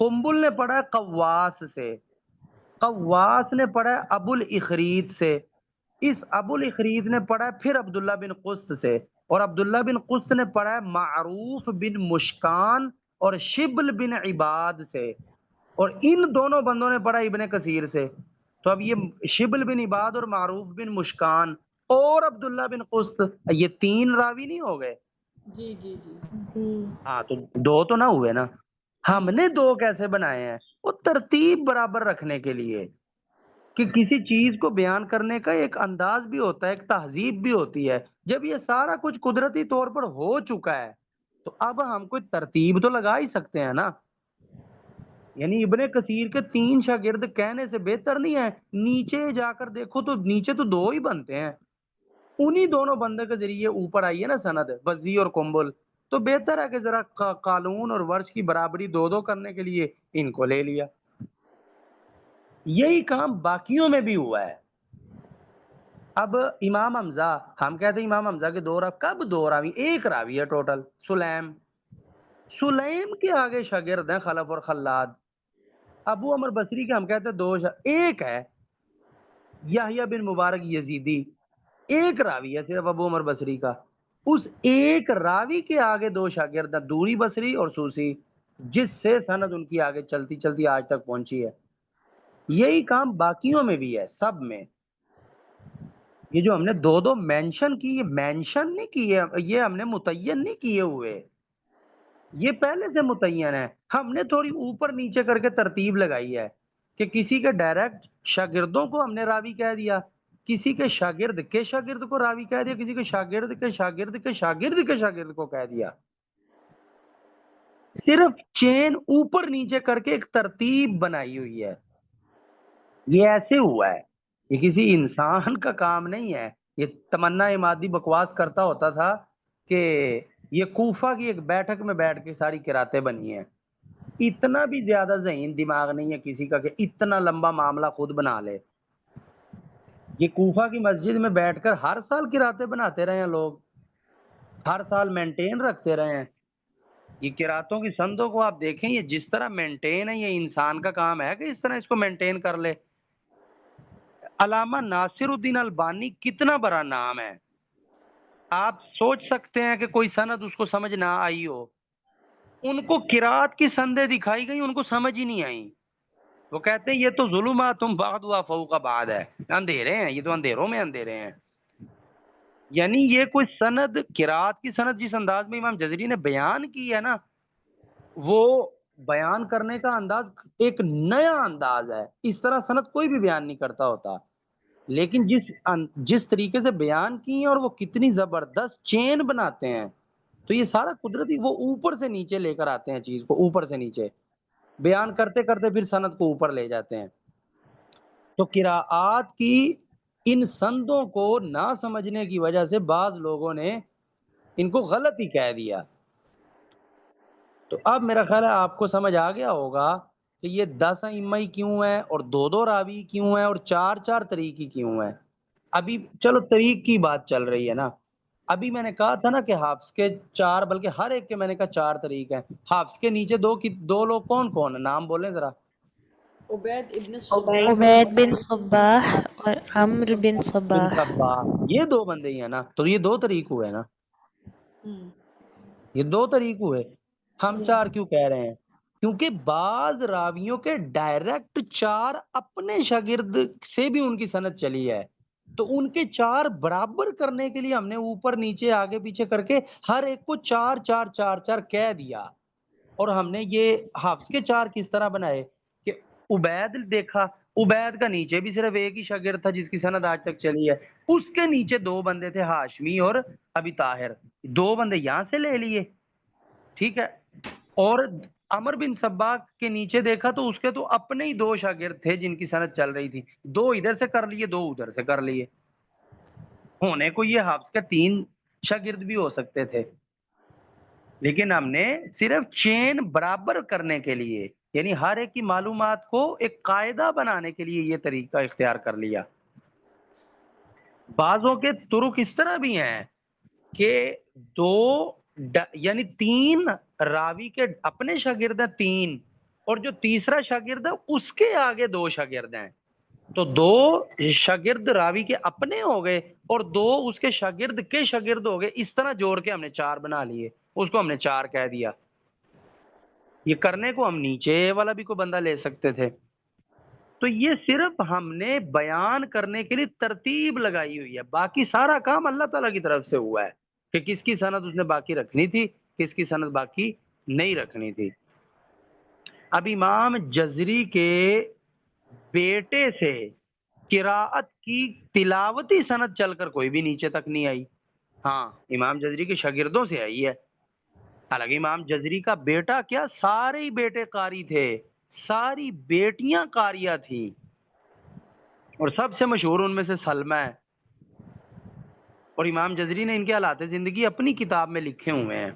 قنبل نے پڑھا ہے قواس سے، قواس نے پڑھا ہے ابو الاخریت سے، اس ابو الاخریت نے پڑھا ہے پھر عبداللہ بن قسط سے، اور عبداللہ بن قسط نے پڑھا ہے معروف بن مشکان اور شبل بن عباد سے، اور ان دونوں بندوں نے پڑھا ابن کثیر سے. تو اب یہ شبل بن عباد اور معروف بن مشکان اور عبداللہ بن قسط، یہ 3 راوی نہیں ہو گئے؟ جی جی جی جی ہاں تو 2 تو نہ ہوئے نا. ہم نے 2 کیسے بنائے ہیں؟ وہ ترتیب برابر رکھنے کے لیے کہ کسی چیز کو بیان کرنے کا ایک انداز بھی ہوتا ہے، ایک تہذیب بھی ہوتی ہے. جب یہ سارا کچھ قدرتی طور پر ہو چکا ہے تو اب ہم کوئی ترتیب تو لگا ہی سکتے ہیں نا. یعنی ابن کثیر کے 3 شاگرد کہنے سے بہتر نہیں ہے، نیچے جا کر دیکھو تو نیچے تو 2 ہی بنتے ہیں. انہی دونوں بندے کے ذریعے اوپر آئی ہے نا سند، بزی اور قنبل. تو بہتر ہے کہ ذرا قالون اور ورش کی برابری 2 کرنے کے لیے ان کو لے لیا. یہی کام باقیوں میں بھی ہوا ہے. اب امام حمزہ، ہم کہتے ہیں امام حمزہ کے 2 راوی، کب 2 راوی؟ 1 راوی ہے ٹوٹل، سلیم کے آگے شاگرد ہیں خلف اور خلاد. ابو عمر بصری کے ہم کہتے ہیں 2 ایک ہے یحییٰ بن مبارک یزیدی، 1 راوی ہے صرف ابو عمر بصری کا. اس 1 راوی کے آگے 2 شاگرد ہیں، دوری بصری اور سوسی، جس سے سند ان کی آگے چلتی چلتی آج تک پہنچی ہے. یہی کام باقیوں میں بھی ہے، سب میں. یہ جو ہم نے 2 مینشن کی، یہ مینشن نہیں کیے، یہ ہم نے متعین نہیں کیے ہوئے، یہ پہلے سے متعین ہے. ہم نے تھوڑی اوپر نیچے کر کے ترتیب لگائی ہے کہ کسی کے ڈائریکٹ شاگردوں کو ہم نے راوی کہہ دیا، کسی کے شاگرد کے شاگرد کو راوی کہہ دیا، کسی کے شاگرد کے شاگرد کے شاگرد کے شاگرد کو کہہ دیا. صرف چین اوپر نیچے کر کے ایک ترتیب بنائی ہوئی ہے. یہ ایسے ہوا ہے، یہ کسی انسان کا کام نہیں ہے. یہ تمنا امادی بکواس کرتا ہوتا تھا کہ یہ کوفہ کی ایک بیٹھک میں بیٹھ کے ساری قراتیں بنی ہیں. اتنا بھی زیادہ ذہین دماغ نہیں ہے کسی کا کہ اتنا لمبا معاملہ خود بنا لے. یہ کوفہ کی مسجد میں بیٹھ کر ہر سال قراتیں بناتے رہے ہیں لوگ، ہر سال مینٹین رکھتے رہے ہیں. یہ قراتوں کی سندوں کو آپ دیکھیں، یہ جس طرح مینٹین ہے، یہ انسان کا کام ہے کہ اس طرح اس کو مینٹین کر لے. علامہ ناصر الدین البانی کتنا بڑا نام ہے، آپ سوچ سکتے ہیں کہ کوئی سند اس کو سمجھ نہ آئی ہو. ان کو قرات کی سندیں دکھائی گئی، ان کو سمجھ ہی نہیں آئی. وہ کہتے ہیں یہ تو ظلمات بعضها فوق بعض ہے، اندھیرے ہیں، یہ تو اندھیروں میں اندھیرے ہیں. یعنی یہ کوئی سند، قرات کی سند جس انداز میں امام جزری نے بیان کی ہے نا، وہ بیان کرنے کا انداز ایک نیا انداز ہے. اس طرح سند کوئی بھی بیان نہیں کرتا ہوتا، لیکن جس طریقے سے بیان کی ہیں اور وہ کتنی زبردست چین بناتے ہیں، تو یہ سارا قدرتی، وہ اوپر سے نیچے لے کر آتے ہیں چیز کو، اوپر سے نیچے بیان کرتے کرتے پھر سند کو اوپر لے جاتے ہیں. تو قراءات کی ان سندوں کو نہ سمجھنے کی وجہ سے بعض لوگوں نے ان کو غلط ہی کہہ دیا. تو اب میرا خیال ہے آپ کو سمجھ آ گیا ہوگا کہ یہ 10 ائمہ کیوں ہیں اور 2 راوی کیوں ہیں اور 4 طریق ہی کیوں ہیں. ابھی چلو طریق کی بات چل رہی ہے نا، ابھی میں نے کہا تھا نا کہ حافظ کے 4، بلکہ ہر ایک کے میں نے کہا 4 طریق ہیں. حافظ کے نیچے 2 لوگ کون کون ہیں، نام بولیں ذرا. عبید ابن صباح، عبید بن صباح اور عمرو بن بن صباح. صباح، یہ 2 بندے ہی ہیں نا، تو یہ 2 طریق ہوئے نا، یہ 2 طریق ہوئے. ہم 4 کیوں کہہ رہے ہیں؟ کیونکہ بعض راویوں کے ڈائریکٹ 4 اپنے شاگرد سے بھی ان کی سند چلی ہے، تو ان کے 4 برابر کرنے کے لیے ہم نے اوپر نیچے آگے پیچھے کر کے ہر ایک کو 4 کہہ دیا. اور ہم نے یہ حافظ کے 4 کس طرح بنائے کہ عبید دیکھا، عبید کا نیچے بھی صرف ایک ہی شاگرد تھا جس کی سند آج تک چلی ہے، اس کے نیچے 2 بندے تھے، ہاشمی اور ابی طاہر، 2 بندے یہاں سے لے لیے، ٹھیک ہے. اور عمر بن صباح کے نیچے دیکھا تو اس کے تو اپنے ہی 2 شاگرد تھے جن کی سند چل رہی تھی، 2 ادھر سے کر لیے، 2 ادھر سے کر لیے. ہونے کو یہ حافظ کے 3 شاگرد بھی ہو سکتے تھے، لیکن ہم نے صرف چین برابر کرنے کے لیے، یعنی ہر ایک کی معلومات کو ایک قاعدہ بنانے کے لیے یہ طریقہ اختیار کر لیا. بعضوں کے طرق اس طرح بھی ہیں کہ 3 راوی کے اپنے شاگرد ہیں 3، اور جو تیسرا شاگرد ہے اس کے آگے 2 شاگرد ہیں، تو 2 شاگرد راوی کے اپنے ہو گئے اور 2 اس کے شاگرد کے شاگرد ہو گئے. اس طرح جوڑ کے ہم نے 4 بنا لیے، اس کو ہم نے 4 کہہ دیا. یہ کرنے کو ہم نیچے والا بھی کوئی بندہ لے سکتے تھے. تو یہ صرف ہم نے بیان کرنے کے لیے ترتیب لگائی ہوئی ہے، باقی سارا کام اللہ تعالیٰ کی طرف سے ہوا ہے کہ کس کی سند اس نے باقی رکھنی تھی، کس کی سند باقی نہیں رکھنی تھی۔ اب امام جزری کے بیٹے سے قراءت کی تلاوتی سند چل کر کوئی بھی نیچے تک نہیں آئی، ہاں امام جزری کے شاگردوں سے آئی ہے۔ حالانکہ امام جزری کا بیٹا کیا، سارے ہی بیٹے قاری تھے، ساری بیٹیاں قاریہ تھیں، اور سب سے مشہور ان میں سے سلمہ ہے۔ اور امام جزری نے ان کے حالات زندگی اپنی کتاب میں لکھے ہوئے ہیں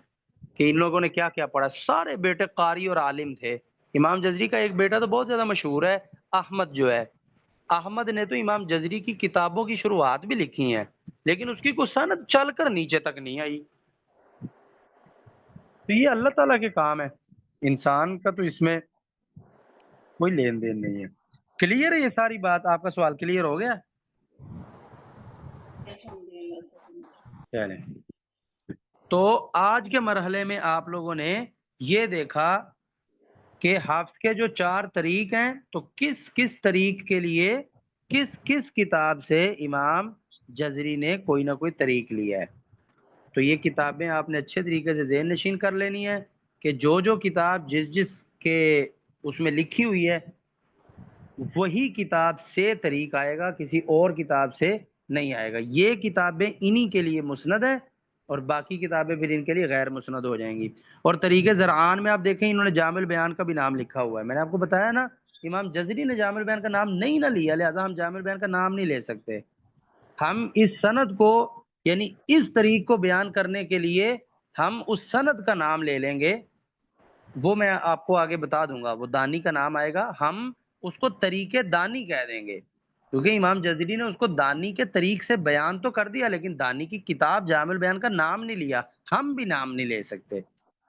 کہ ان لوگوں نے کیا کیا پڑھا، سارے بیٹے قاری اور عالم تھے۔ امام جزری کا ایک بیٹا تو بہت زیادہ مشہور ہے، احمد جو ہے، احمد نے تو امام جزری کی کتابوں کی شروعات بھی لکھی ہیں، لیکن اس کی کوئی سند چل کر نیچے تک نہیں آئی۔ تو یہ اللہ تعالیٰ کے کام ہے، انسان کا تو اس میں کوئی لین دین نہیں ہے۔ کلیئر ہے یہ ساری بات؟ آپ کا سوال کلیئر ہو گیا؟ الحمدللہ سے سمجھ۔ چلیں، تو آج کے مرحلے میں آپ لوگوں نے یہ دیکھا کہ حفظ کے جو 4 طریق ہیں، تو کس کس طریق کے لیے کس کس کتاب سے امام جزری نے کوئی نہ کوئی طریق لیا ہے۔ تو یہ کتابیں آپ نے اچھے طریقے سے ذہن نشین کر لینی ہے کہ جو جو کتاب جس جس کے اس میں لکھی ہوئی ہے وہی کتاب سے طریق آئے گا، کسی اور کتاب سے نہیں آئے گا۔ یہ کتابیں انہی کے لیے مسند ہیں اور باقی کتابیں پھر ان کے لیے غیر مسند ہو جائیں گی۔ اور طریقے زرعان میں آپ دیکھیں انہوں نے جامع البیان کا بھی نام لکھا ہوا ہے، میں نے آپ کو بتایا نا امام جزری نے جامع البیان کا نام نہیں نہ لیا، لہذا ہم جامع البیان کا نام نہیں لے سکتے۔ ہم اس سند کو یعنی اس طریق کو بیان کرنے کے لیے ہم اس سند کا نام لے لیں گے، وہ میں آپ کو آگے بتا دوں گا، وہ دانی کا نام آئے گا، ہم اس کو طریق دانی کہہ دیں گے، کیونکہ امام جزری نے اس کو دانی کے طریق سے بیان تو کر دیا، لیکن دانی کی کتاب جامع البیان کا نام نہیں لیا، ہم بھی نام نہیں لے سکتے۔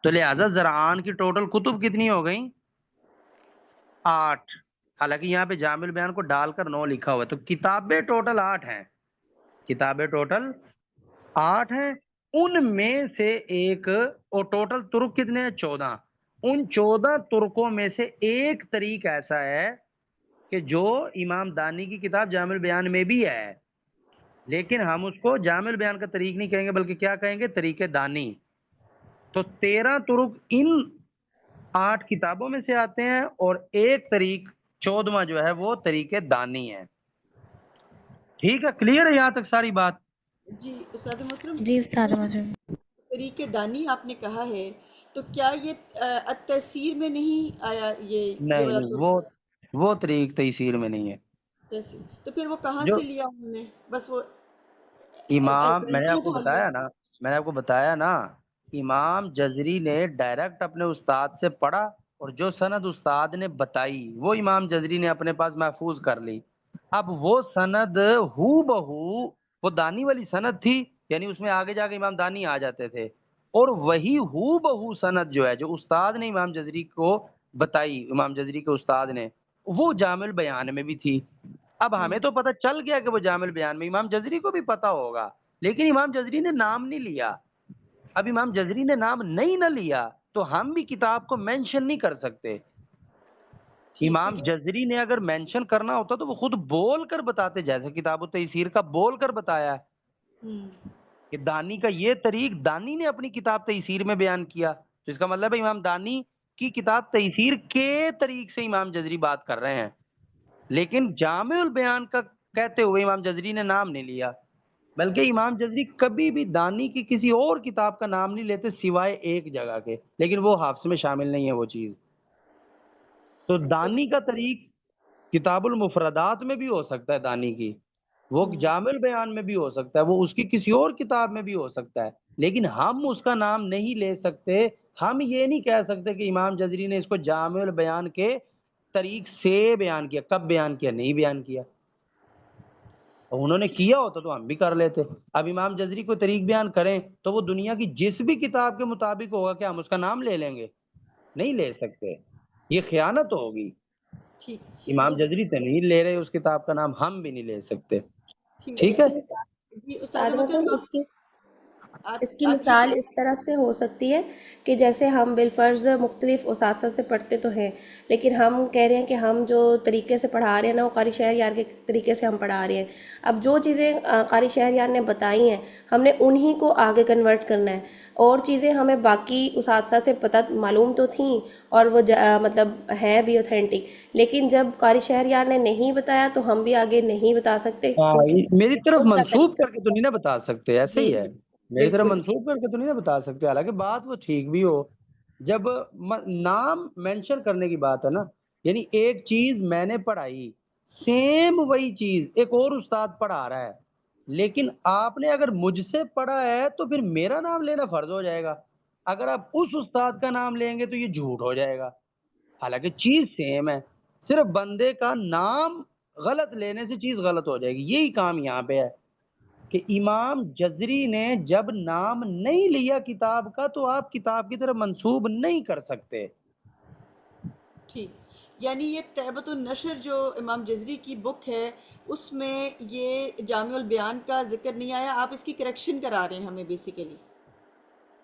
تو لہذا زرعان کی ٹوٹل کتب کتنی ہو گئیں؟ 8، حالانکہ یہاں پہ جامع البیان کو ڈال کر 9 لکھا ہوا ہے، تو کتابیں ٹوٹل 8 ہیں، کتابیں ٹوٹل 8 ہیں، ان میں سے ایک، اور ٹوٹل ترک کتنے ہیں؟ 14، ان 14 ترکوں میں سے ایک طریق ایسا ہے کہ جو امام دانی کی کتاب جامع البیان میں بھی ہے، لیکن ہم اس کو جامع البیان کا طریق نہیں کہیں گے بلکہ کیا کہیں گے؟ طریق دانی۔ تو 13 ترک ان 8 کتابوں میں سے آتے ہیں اور ایک طریق 14واں جو ہے وہ طریق دانی ہے۔ ٹھیک ہے، کلیئر ہے یہاں تک ساری بات؟ جی استاد محترم، جی استاد محترم۔ طریق دانی آپ نے کہا ہے، تو کیا یہ التیسیر میں نہیں آیا یہ والا نہیں، ترک؟ وہ طریق تیسیر میں نہیں ہے۔ تیسیر تو پھر وہ کہاں جو سے لیا انہوں نے؟ بس وہ امام میں نے گرنتھی آپ کو اٹھا لیا؟ بتایا نا امام جزری نے ڈائریکٹ اپنے استاد سے پڑھا اور جو سند استاد نے بتائی وہ امام جزری نے اپنے پاس محفوظ کر لی۔ اب وہ سند ہو بہو وہ دانی والی سند تھی، یعنی اس میں آگے جا کے امام دانی آ جاتے تھے، اور وہی ہو بہو سند جو ہے جو استاد نے امام جزری کو بتائی، امام جزری کے استاد نے، وہ جامع البیان میں بھی تھی۔ اب ہمیں تو پتہ چل گیا کہ وہ جامع البیان میں، امام جزری کو بھی پتہ ہوگا، لیکن امام جزری نے نام نہیں لیا۔ اب امام جزری نے نام نہیں نہ لیا تو ہم بھی کتاب کو مینشن نہیں کر سکتے۔ ٹھیک، امام کیونکہ جزری نے اگر مینشن کرنا ہوتا تو وہ خود بول کر بتاتے، جیسے کتاب التیسیر کا بول کر بتایا ہے ہم، کہ دانی کا یہ طریق دانی نے اپنی کتاب تیسیر میں بیان کیا، تو اس کا مطلب ہے امام دانی کی کتاب تیسیر کے طریق سے امام جزری بات کر رہے ہیں، لیکن جامع البیان کا کہتے ہوئے امام جزری نے نام نہیں لیا، بلکہ امام جزری کبھی بھی دانی کی کسی اور کتاب کا نام نہیں لیتے سوائے ایک جگہ کے، لیکن وہ حافظ میں شامل نہیں ہے وہ چیز۔ تو تو دانی کا طریق کتاب المفردات میں بھی ہو سکتا ہے دانی کی، وہ جامع البیان میں بھی ہو سکتا ہے، وہ اس کی کسی اور کتاب میں بھی ہو سکتا ہے، لیکن ہم اس کا نام نہیں لے سکتے۔ ہم یہ نہیں کہہ سکتے کہ امام جزری نے اس کو جامع البیان کے طریق سے بیان کیا، کب بیان کیا؟ نہیں بیان کیا، انہوں نے کیا ہوتا تو ہم بھی کر لیتے۔ اب امام جزری کو طریق بیان کریں تو وہ دنیا کی جس بھی کتاب کے مطابق ہوگا، کہ ہم اس کا نام لے لیں گے؟ نہیں لے سکتے، یہ خیانت ہوگی۔ ٹھیک، امام تو جزری تو نہیں لے رہے اس کتاب کا نام، ہم بھی نہیں لے سکتے۔ ٹھیک ٹھیک ہے ہے، جی استاد استاد محترم، محترم اس کی اس کی آپ یہ مثال اس طرح سے ہو سکتی ہے کہ جیسے ہم بالفرض مختلف اساتذہ سے پڑھتے تو ہیں، لیکن ہم کہہ رہے ہیں کہ ہم جو طریقے سے پڑھا رہے ہیں نا وہ قاری شہریار کے طریقے سے ہم پڑھا رہے ہیں. اب جو چیزیں قاری شہریار نے بتائی ہیں ہم نے انہی کو آگے کنورٹ کرنا ہے، اور چیزیں ہمیں باقی اساتذہ سے پتہ معلوم تو تھیں اور وہ مطلب ہیں بھی اوتھینٹک، لیکن جب قاری شہریار نے نہیں بتایا تو ہم بھی آگے نہیں بتا سکتے کیونکہ میری طرف ان کا منسوب طریقہ. کر کے تو نہیں نا بتا سکتے، ایسے جی ہی ہے. جی میری طرف بالکل. منسوب کر کے تو نہیں نا بتا سکتے، حالانکہ بات وہ ٹھیک بھی ہو. جب نام مینشن کرنے کی بات ہے نا، یعنی ایک چیز میں نے پڑھائی، سیم وہی چیز ایک اور استاد پڑھا رہا ہے، لیکن آپ نے اگر مجھ سے پڑھا ہے تو پھر میرا نام لینا فرض ہو جائے گا. اگر آپ اس استاد کا نام لیں گے تو یہ جھوٹ ہو جائے گا، حالانکہ چیز سیم ہے، صرف بندے کا نام غلط لینے سے چیز غلط ہو جائے گی. یہی کام یہاں پہ ہے کہ امام جزری نے جب نام نہیں لیا کتاب کا تو آپ کتاب کی طرف منسوب نہیں کر سکتے. ٹھیک، یعنی یہ طیبۃ النشر جو امام جزری کی بک ہے اس میں یہ جامع البیان کا ذکر نہیں آیا، آپ اس کی کریکشن کرا رہے ہیں ہمیں بیسیکلی.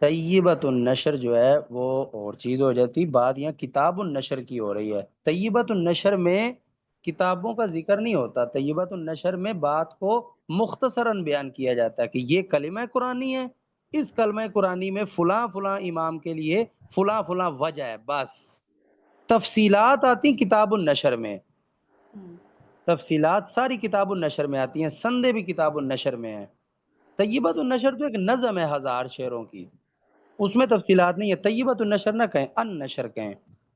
طیبۃ النشر جو ہے وہ اور چیز ہو جاتی، بات یہاں کتاب النشر کی ہو رہی ہے. طیبۃ النشر میں کتابوں کا ذکر نہیں ہوتا، طیبۃ النشر میں بات کو مختصراً بیان کیا جاتا ہے کہ یہ کلمہ قرآنی ہے، اس کلمہ قرآنی میں فلاں فلاں امام کے لیے فلاں فلاں وجہ ہے، بس. تفصیلات آتی کتاب النشر میں، تفصیلات ساری کتاب النشر میں آتی ہیں، سندے بھی کتاب النشر میں ہیں. طیبۃ النشر تو ایک نظم ہے 1000 شعروں کی، اس میں تفصیلات نہیں ہے. طیبۃ النشر نہ کہیں، ان نشر کہیں.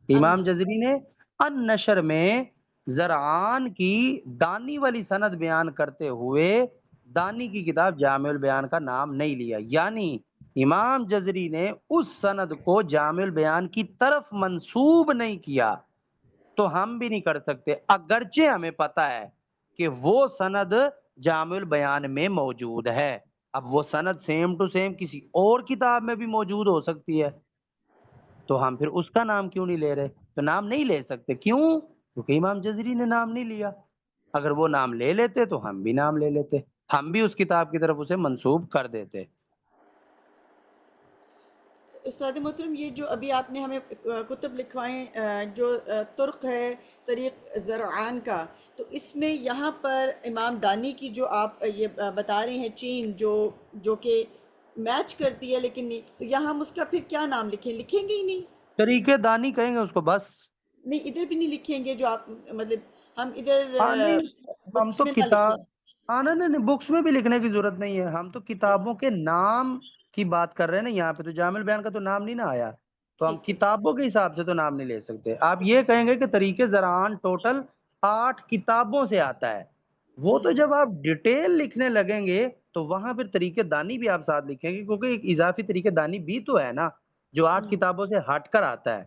امام جزری نے ان نشر میں زرعان کی دانی والی سند بیان کرتے ہوئے دانی کی کتاب جامع البیان کا نام نہیں لیا، یعنی امام جزری نے اس سند کو جامع البیان کی طرف منسوب نہیں کیا. تو ہم بھی نہیں کر سکتے، اگرچہ ہمیں پتا ہے کہ وہ سند جامع البیان میں موجود ہے. اب وہ سند سیم ٹو سیم کسی اور کتاب میں بھی موجود ہو سکتی ہے، تو ہم پھر اس کا نام کیوں نہیں لے رہے؟ تو نام نہیں لے سکتے، کیوں؟ کیونکہ امام جزری نے نام نہیں لیا. اگر وہ نام لے لیتے تو ہم بھی نام لے لیتے، ہم بھی اس کتاب کی طرف اسے منسوب کر دیتے. استاد محترم، یہ جو ابھی آپ نے ہمیں کتب لکھوائیں جو ترک ہے طریق زرعان کا، تو اس میں یہاں پر امام دانی کی جو آپ یہ بتا رہے ہیں چین جو کہ میچ کرتی ہے لیکن نہیں، تو یہاں ہم اس کا پھر کیا نام لکھیں گے ہی نہیں؟ طریقے دانی کہیں گے اس کو، بس. نہیں، ادھر بھی نہیں لکھیں گے جو آپ مطلب ہم ادھر ہاں نہیں، ہم بکس تو میں نہ کتاب، لکھیں. ہاں نہیں نہیں، بکس میں بھی لکھنے کی ضرورت نہیں ہے، ہم تو کتابوں کے نام کی بات کر رہے ہیں نا. یہاں پہ تو جامع البیان کا تو نام نہیں نہ آیا، تو ہم ٹھیک ہے. کتابوں کے حساب سے تو نام نہیں لے سکتے. آپ یہ کہیں گے کہ طریقے زرعان ٹوٹل 8 کتابوں سے آتا ہے، وہ تو جب آپ ڈیٹیل لکھنے لگیں گے تو وہاں پھر طریقے دانی بھی آپ ساتھ لکھیں گے، کیونکہ ایک اضافی طریقے دانی بھی تو ہے نا جو 8 کتابوں سے ہٹ کر آتا ہے.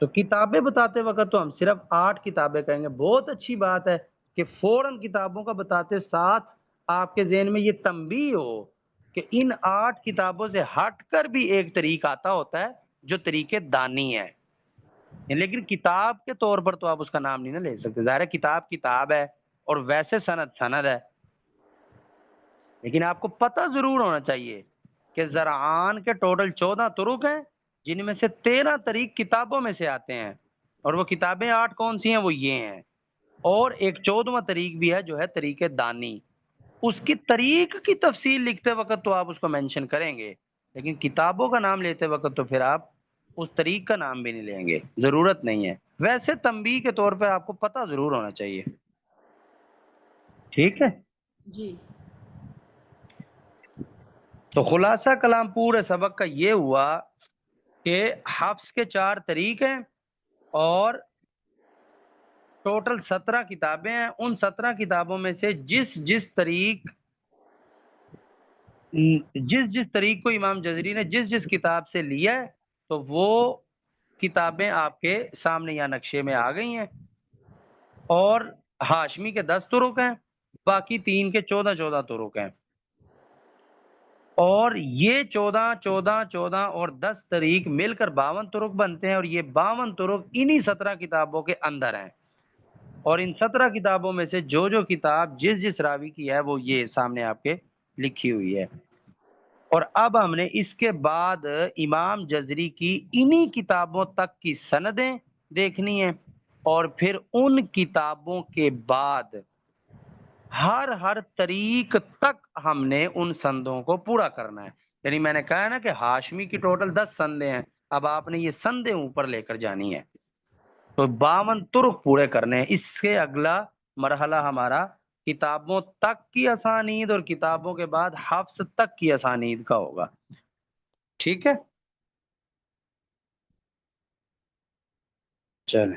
تو کتابیں بتاتے وقت تو ہم صرف 8 کتابیں کہیں گے. بہت اچھی بات ہے کہ فوراً کتابوں کا بتاتے ساتھ آپ کے ذہن میں یہ تنبیہ ہو کہ ان 8 کتابوں سے ہٹ کر بھی ایک طریق آتا ہوتا ہے جو طریقے دانی ہے. لیکن کتاب کے طور پر تو آپ اس کا نام نہیں نہ لے سکتے، ظاہر ہے کتاب کتاب ہے اور ویسے سند سند ہے. لیکن آپ کو پتہ ضرور ہونا چاہیے کہ زرعان کے ٹوٹل 14 طرق ہیں، جن میں سے 13 طریق کتابوں میں سے آتے ہیں، اور وہ کتابیں 8 کون سی ہیں؟ وہ یہ ہیں. اور ایک 14واں طریق بھی ہے جو ہے طریق دانی. اس کی طریق کی تفصیل لکھتے وقت تو آپ اس کو مینشن کریں گے، لیکن کتابوں کا نام لیتے وقت تو پھر آپ اس طریق کا نام بھی نہیں لیں گے، ضرورت نہیں ہے. ویسے تنبیہ کے طور پر آپ کو پتہ ضرور ہونا چاہیے. ٹھیک ہے، جی. تو خلاصہ کلام پورے سبق کا یہ ہوا کہ حفظ کے 4 طریق ہیں اور ٹوٹل 17 کتابیں ہیں. ان 17 کتابوں میں سے جس جس طریق کو امام جزری نے جس جس کتاب سے لیا ہے تو وہ کتابیں آپ کے سامنے یا نقشے میں آ گئی ہیں. اور ہاشمی کے 10 طرق ہیں، باقی 3 کے 14 طرق ہیں. اور یہ 14 اور 10 طریق مل کر 52 طرق بنتے ہیں، اور یہ 52 طرق انہی 17 کتابوں کے اندر ہیں. اور ان 17 کتابوں میں سے جو کتاب جس جس راوی کی ہے وہ یہ سامنے آپ کے لکھی ہوئی ہے. اور اب ہم نے اس کے بعد امام جزری کی انہی کتابوں تک کی سندیں دیکھنی ہیں، اور پھر ان کتابوں کے بعد ہر طریق تک ہم نے ان سندوں کو پورا کرنا ہے. یعنی میں نے کہا نا کہ ہاشمی کی ٹوٹل 10 سندیں ہیں، اب آپ نے یہ سندیں اوپر لے کر جانی ہے، تو 52 طرق پورے کرنے ہیں. اس سے اگلا مرحلہ ہمارا کتابوں تک کی اسانید اور کتابوں کے بعد حفظ تک کی اسانید کا ہوگا. ٹھیک ہے، چلیں.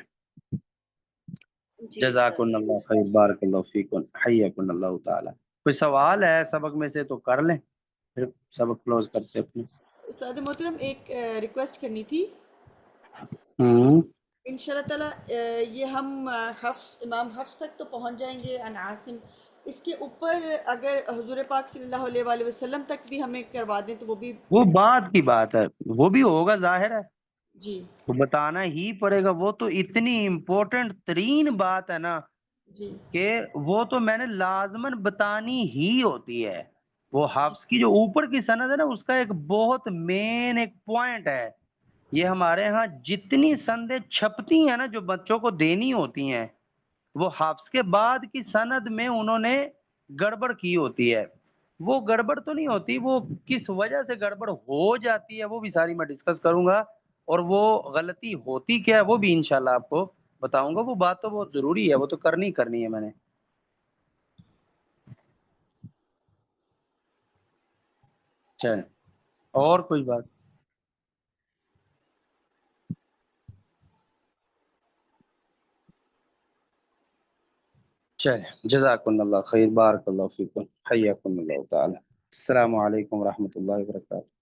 جی جزاکن اللہ خیر، بارک اللہ فیکن، حیاکن اللہ تعالی. کوئی سوال ہے سبق میں سے تو کر لیں، پھر سبق کلوز کرتے اپنے. استاد محترم ایک ریکویسٹ کرنی تھی. ان شاء اللہ تعالیٰ یہ ہم حفظ امام حفظ تک تو پہنچ جائیں گے عن عاصم. اس کے اوپر اگر حضور پاک صلی اللہ علیہ وآلہ وسلم تک بھی ہمیں کروا دیں تو وہ بھی. وہ بعد کی بات ہے، وہ بھی جی ہوگا، ظاہر ہے، جی وہ بتانا ہی پڑے گا. وہ تو اتنی امپورٹنٹ ترین بات ہے نا جی کہ وہ تو میں نے لازماً بتانی ہی ہوتی ہے. وہ جی حفظ کی جو اوپر کی سند ہے نا، اس کا ایک بہت مین ایک پوائنٹ ہے. یہ ہمارے ہاں جتنی سندیں چھپتی ہیں نا جو بچوں کو دینی ہوتی ہیں، وہ حفظ کے بعد کی سند میں انہوں نے گڑبڑ کی ہوتی ہے. وہ گڑبڑ تو نہیں ہوتی، وہ کس وجہ سے گڑبڑ ہو جاتی ہے وہ بھی ساری میں ڈسکس کروں گا، اور وہ غلطی ہوتی کیا ہے وہ بھی انشاءاللہ آپ کو بتاؤں گا. وہ بات تو بہت ضروری ہے، وہ تو کرنی ہے میں نے. چل اور کوئی بات؟ چل، جزاکم اللہ خیر، بارک اللہ فیکم، حیاکم اللہ تعالی. السلام علیکم ورحمۃ اللہ وبرکاتہ.